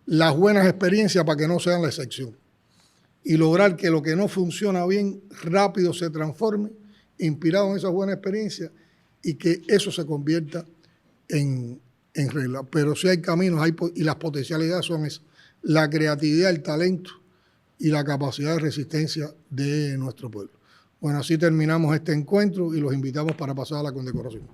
S5: las buenas experiencias para que no sean la excepción y lograr que lo que no funciona bien rápido se transforme, inspirado en esas buenas experiencias, y que eso se convierta en regla. Pero sí hay caminos, y las potencialidades son esas: la creatividad, el talento y la capacidad de resistencia de nuestro pueblo. Bueno, así terminamos este encuentro y los invitamos para pasar a la condecoración.